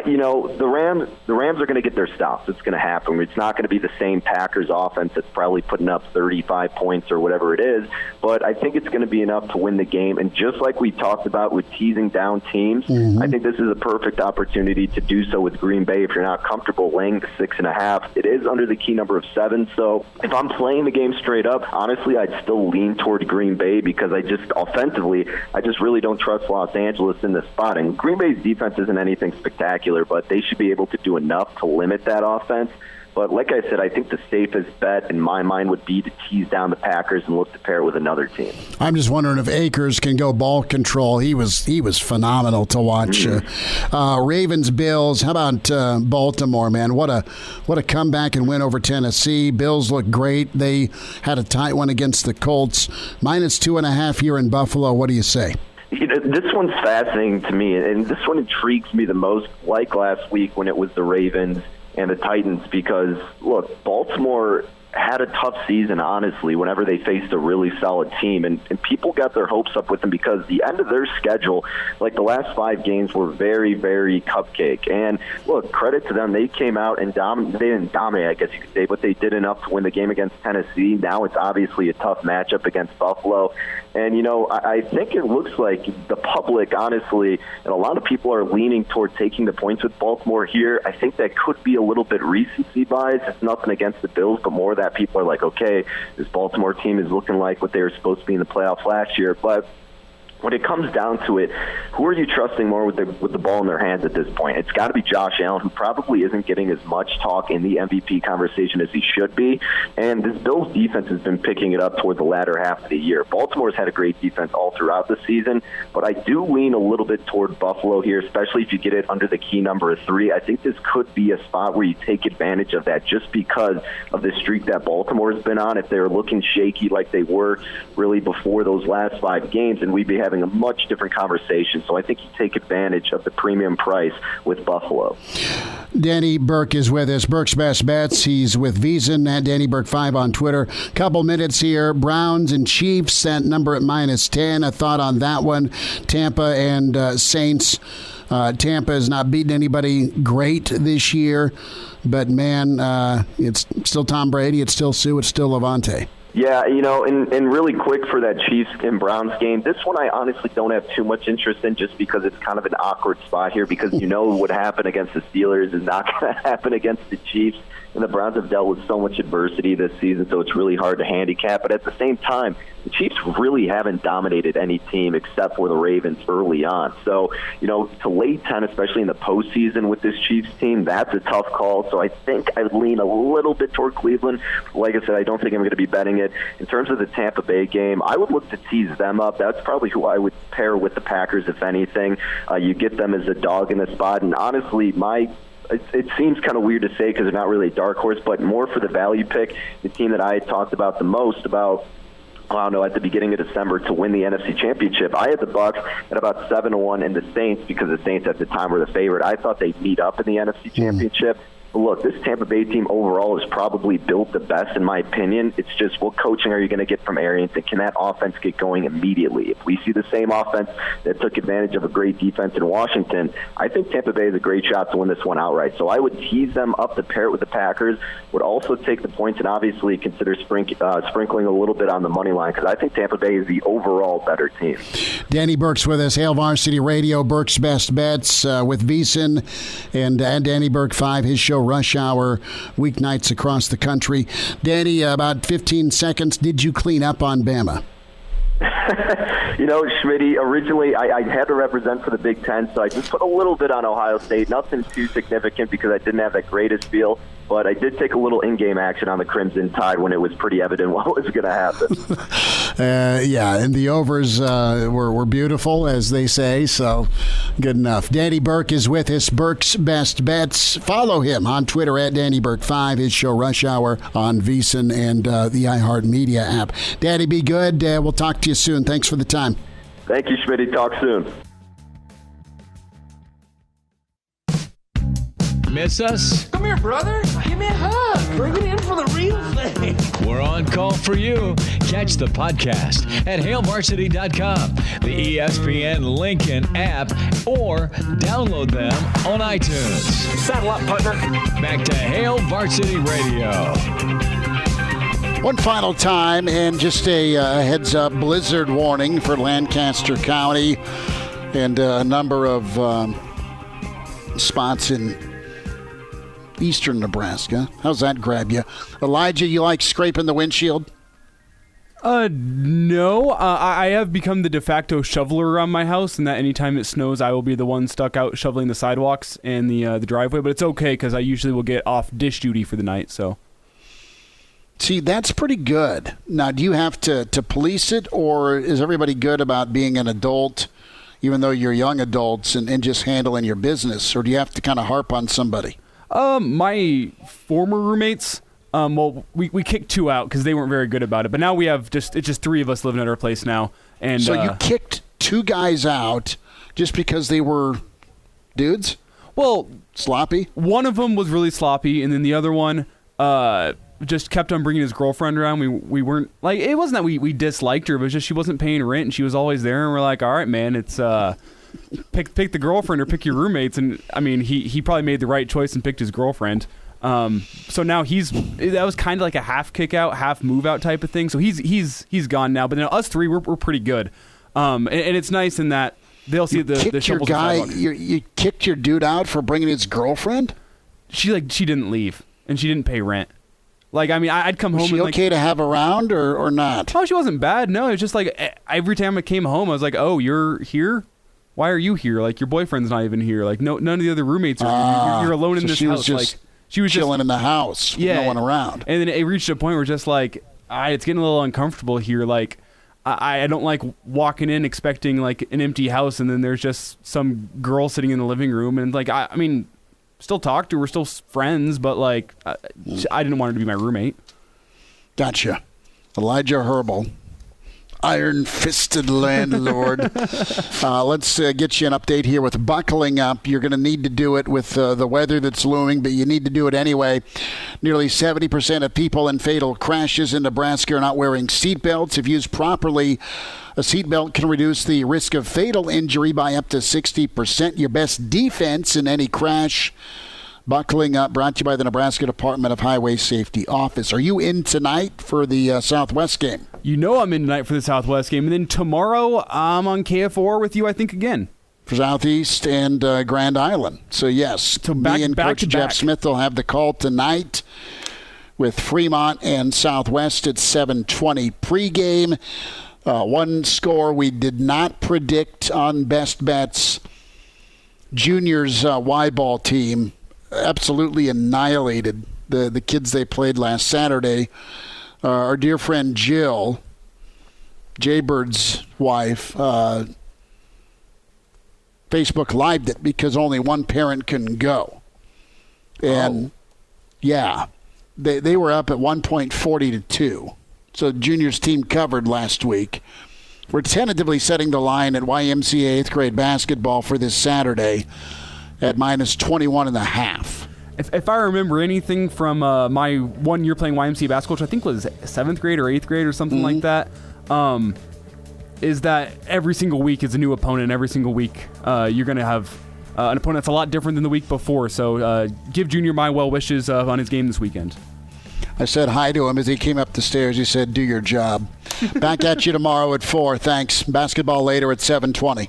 I: you know, the Rams are going to get their stops. It's going to happen. It's not going to be the same Packers offense that's probably putting up 35 points or whatever it is, but I think it's going to be enough to win the game. And just like we talked about with teasing down teams, I think this is a perfect opportunity to do so with Green Bay. If you're not comfortable laying the 6.5, it is under the key number of 7. So if I'm playing the game straight up, honestly, I'd still lean toward Green Bay because I just really don't trust Los Angeles in this spot. And Green Bay's defense isn't anything spectacular, but they should be able to do enough to limit that offense. But like I said, I think the safest bet in my mind would be to tease down the Packers and look to pair it with another team. I'm
B: just wondering if Akers can go ball control. He was phenomenal to watch. Ravens, Bills. How about Baltimore, man? What a comeback and win over Tennessee. Bills look great. They had a tight one against the Colts. -2.5 here in Buffalo. What do you say?
I: You know, this one's fascinating to me, and this one intrigues me the most, like last week when it was the Ravens and the Titans, because, look, Baltimore had a tough season, honestly, whenever they faced a really solid team, and people got their hopes up with them because the end of their schedule, like the last 5 games, were very, very cupcake. And, look, credit to them. They came out and they didn't dominate, I guess you could say, but they did enough to win the game against Tennessee. Now it's obviously a tough matchup against Buffalo. And, you know, I think it looks like the public, honestly, and a lot of people are leaning toward taking the points with Baltimore here. I think that could be a little bit recency bias. It's nothing against the Bills, but more that people are like, okay, this Baltimore team is looking like what they were supposed to be in the playoffs last year. But when it comes down to it, who are you trusting more with the ball in their hands at this point? It's got to be Josh Allen, who probably isn't getting as much talk in the MVP conversation as he should be. And this Bills defense has been picking it up toward the latter half of the year. Baltimore's had a great defense all throughout the season, but I do lean a little bit toward Buffalo here, especially if you get it under the key number of 3. I think this could be a spot where you take advantage of that just because of the streak that Baltimore's been on. If they're looking shaky like they were really before those last 5 games, and we'd be having a much different conversation. So I think you take advantage of the premium price with Buffalo.
B: Danny Burke is with us. Burke's Best Bets. He's with Veasan at Danny Burke 5 on Twitter. Couple minutes here. Browns and Chiefs, that number at -10. A thought on that one. Tampa and Saints. Tampa has not beaten anybody great this year, but man, it's still Tom Brady. It's still Sue. It's still Levante.
I: Yeah, you know, and really quick for that Chiefs and Browns game, this one I honestly don't have too much interest in just because it's kind of an awkward spot here because you know what happened against the Steelers is not going to happen against the Chiefs. And the Browns have dealt with so much adversity this season, so it's really hard to handicap. But at the same time, the Chiefs really haven't dominated any team except for the Ravens early on. So, you know, to lay 10, especially in the postseason with this Chiefs team, that's a tough call. So I think I lean a little bit toward Cleveland. Like I said, I don't think I'm going to be betting it. In terms of the Tampa Bay game, I would look to tease them up. That's probably who I would pair with the Packers, if anything. You get them as a dog in the spot. And honestly, my it seems kind of weird to say because they're not really a dark horse, but more for the value pick, the team that I had talked about the most about, I don't know, at the beginning of December to win the NFC Championship. I had the Bucs at about 7-1 and the Saints, because the Saints at the time were the favorite. I thought they'd meet up in the NFC Championship. But look, this Tampa Bay team overall is probably built the best, in my opinion. It's just, what coaching are you going to get from Arians, and can that offense get going immediately? If we see the same offense that took advantage of a great defense in Washington, I think Tampa Bay has a great shot to win this one outright. So I would tease them up to pair it with the Packers, would also take the points, and obviously consider sprinkling a little bit on the money line, because I think Tampa Bay is the overall better team.
B: Danny Burke's with us, Hail Varsity Radio, Burke's Best Bets with VSiN and Danny Burke 5, his show Rush Hour, weeknights across the country. Danny, about 15 seconds. Did you clean up on Bama?
I: You know, Schmitty, originally I had to represent for the Big Ten, so I just put a little bit on Ohio State. Nothing too significant because I didn't have that greatest feel, but I did take a little in-game action on the Crimson Tide when it was pretty evident what was going to happen.
B: Yeah, and the overs were beautiful, as they say, so good enough. Danny Burke is with us, Burke's Best Bets. Follow him on Twitter at Danny Burke 5, his show Rush Hour on VSiN and the iHeart Media app. Danny, be good. We'll talk to you soon. Thanks for the time.
I: Thank you, Schmitty. Talk soon.
A: Miss us?
J: Come here, brother. Give me a hug. Bring it in for the real thing.
A: We're on call for you. Catch the podcast at hailvarsity.com, the ESPN Lincoln app, or download them on iTunes.
J: Saddle up, partner.
A: Back to Hail Varsity Radio.
B: One final time, and just a heads-up blizzard warning for Lancaster County and a number of spots in eastern Nebraska. How's that grab you? Elijah, you like scraping the windshield?
C: No. I have become the de facto shoveler around my house, and that anytime it snows, I will be the one stuck out shoveling the sidewalks and the driveway. But it's okay because I usually will get off dish duty for the night, so...
B: See, that's pretty good. Now, do you have to police it, or is everybody good about being an adult, even though you're young adults, and just handling your business? Or do you have to kind of harp on somebody?
C: My former roommates, we kicked 2 out because they weren't very good about it. But now it's just 3 of us living at our place now. And
B: so you kicked 2 guys out just because they were dudes?
C: Well,
B: sloppy?
C: One of them was really sloppy, and then the other one... just kept on bringing his girlfriend around. We weren't like, it wasn't that we disliked her, but it was just she wasn't paying rent and she was always there, and we're like, all right, man, it's pick the girlfriend or pick your roommates. And I mean, he probably made the right choice and picked his girlfriend. So now that was kind of like a half kick out, half move out type of thing. So he's gone now. But now us 3 we're pretty good. And it's nice in that they'll see the shovels.
B: You kicked your dude out for bringing his girlfriend?
C: She didn't leave and she didn't pay rent. Like, I mean, I'd come home.
B: Was she okay to have around or not?
C: Oh, she wasn't bad. No, it was just like every time I came home, I was like, "Oh, you're here? Why are you here? Like, your boyfriend's not even here. Like, none of the other roommates are here. You're alone in this house."
B: She was chilling in the house, with no one around.
C: And then it reached a point where just like, it's getting a little uncomfortable here. Like, I don't like walking in expecting like an empty house, and then there's just some girl sitting in the living room, and like, I mean. Still talk to her, we're still friends, but like I didn't want her to be my roommate.
B: Gotcha. Elijah Herbal, iron-fisted landlord. Let's get you an update here with buckling up. You're going to need to do it with the weather that's looming, but you need to do it anyway. Nearly 70% of people in fatal crashes in Nebraska are not wearing seatbelts. If used properly, a seatbelt can reduce the risk of fatal injury by up to 60%. Your best defense in any crash. Buckling up, brought to you by the Nebraska Department of Highway Safety Office. Are you in tonight for the Southwest game?
C: You know I'm in tonight for the Southwest game. And then tomorrow I'm on KFOR with you, I think, again.
B: For Southeast and Grand Island. So, yes, me and Coach Jeff Smith will have the call tonight with Fremont and Southwest at 7:20 pregame. One score we did not predict on Best Bets. Juniors Y-ball team absolutely annihilated the kids they played last Saturday. Our dear friend Jill, Jaybird's wife, Facebook Lived it because only one parent can go. And, they were up at 1 point 40-2. So Juniors team covered last week. We're tentatively setting the line at YMCA 8th grade basketball for this Saturday at minus 21.5.
C: If I remember anything from my 1 year playing YMCA basketball, which I think was 7th grade or 8th grade or something like that, is that every single week is a new opponent. Every single week you're going to have an opponent that's a lot different than the week before. So give Junior my well wishes on his game this weekend.
B: I said hi to him as he came up the stairs. He said, do your job. Back at you tomorrow at 4. Thanks. Basketball later at 7:20.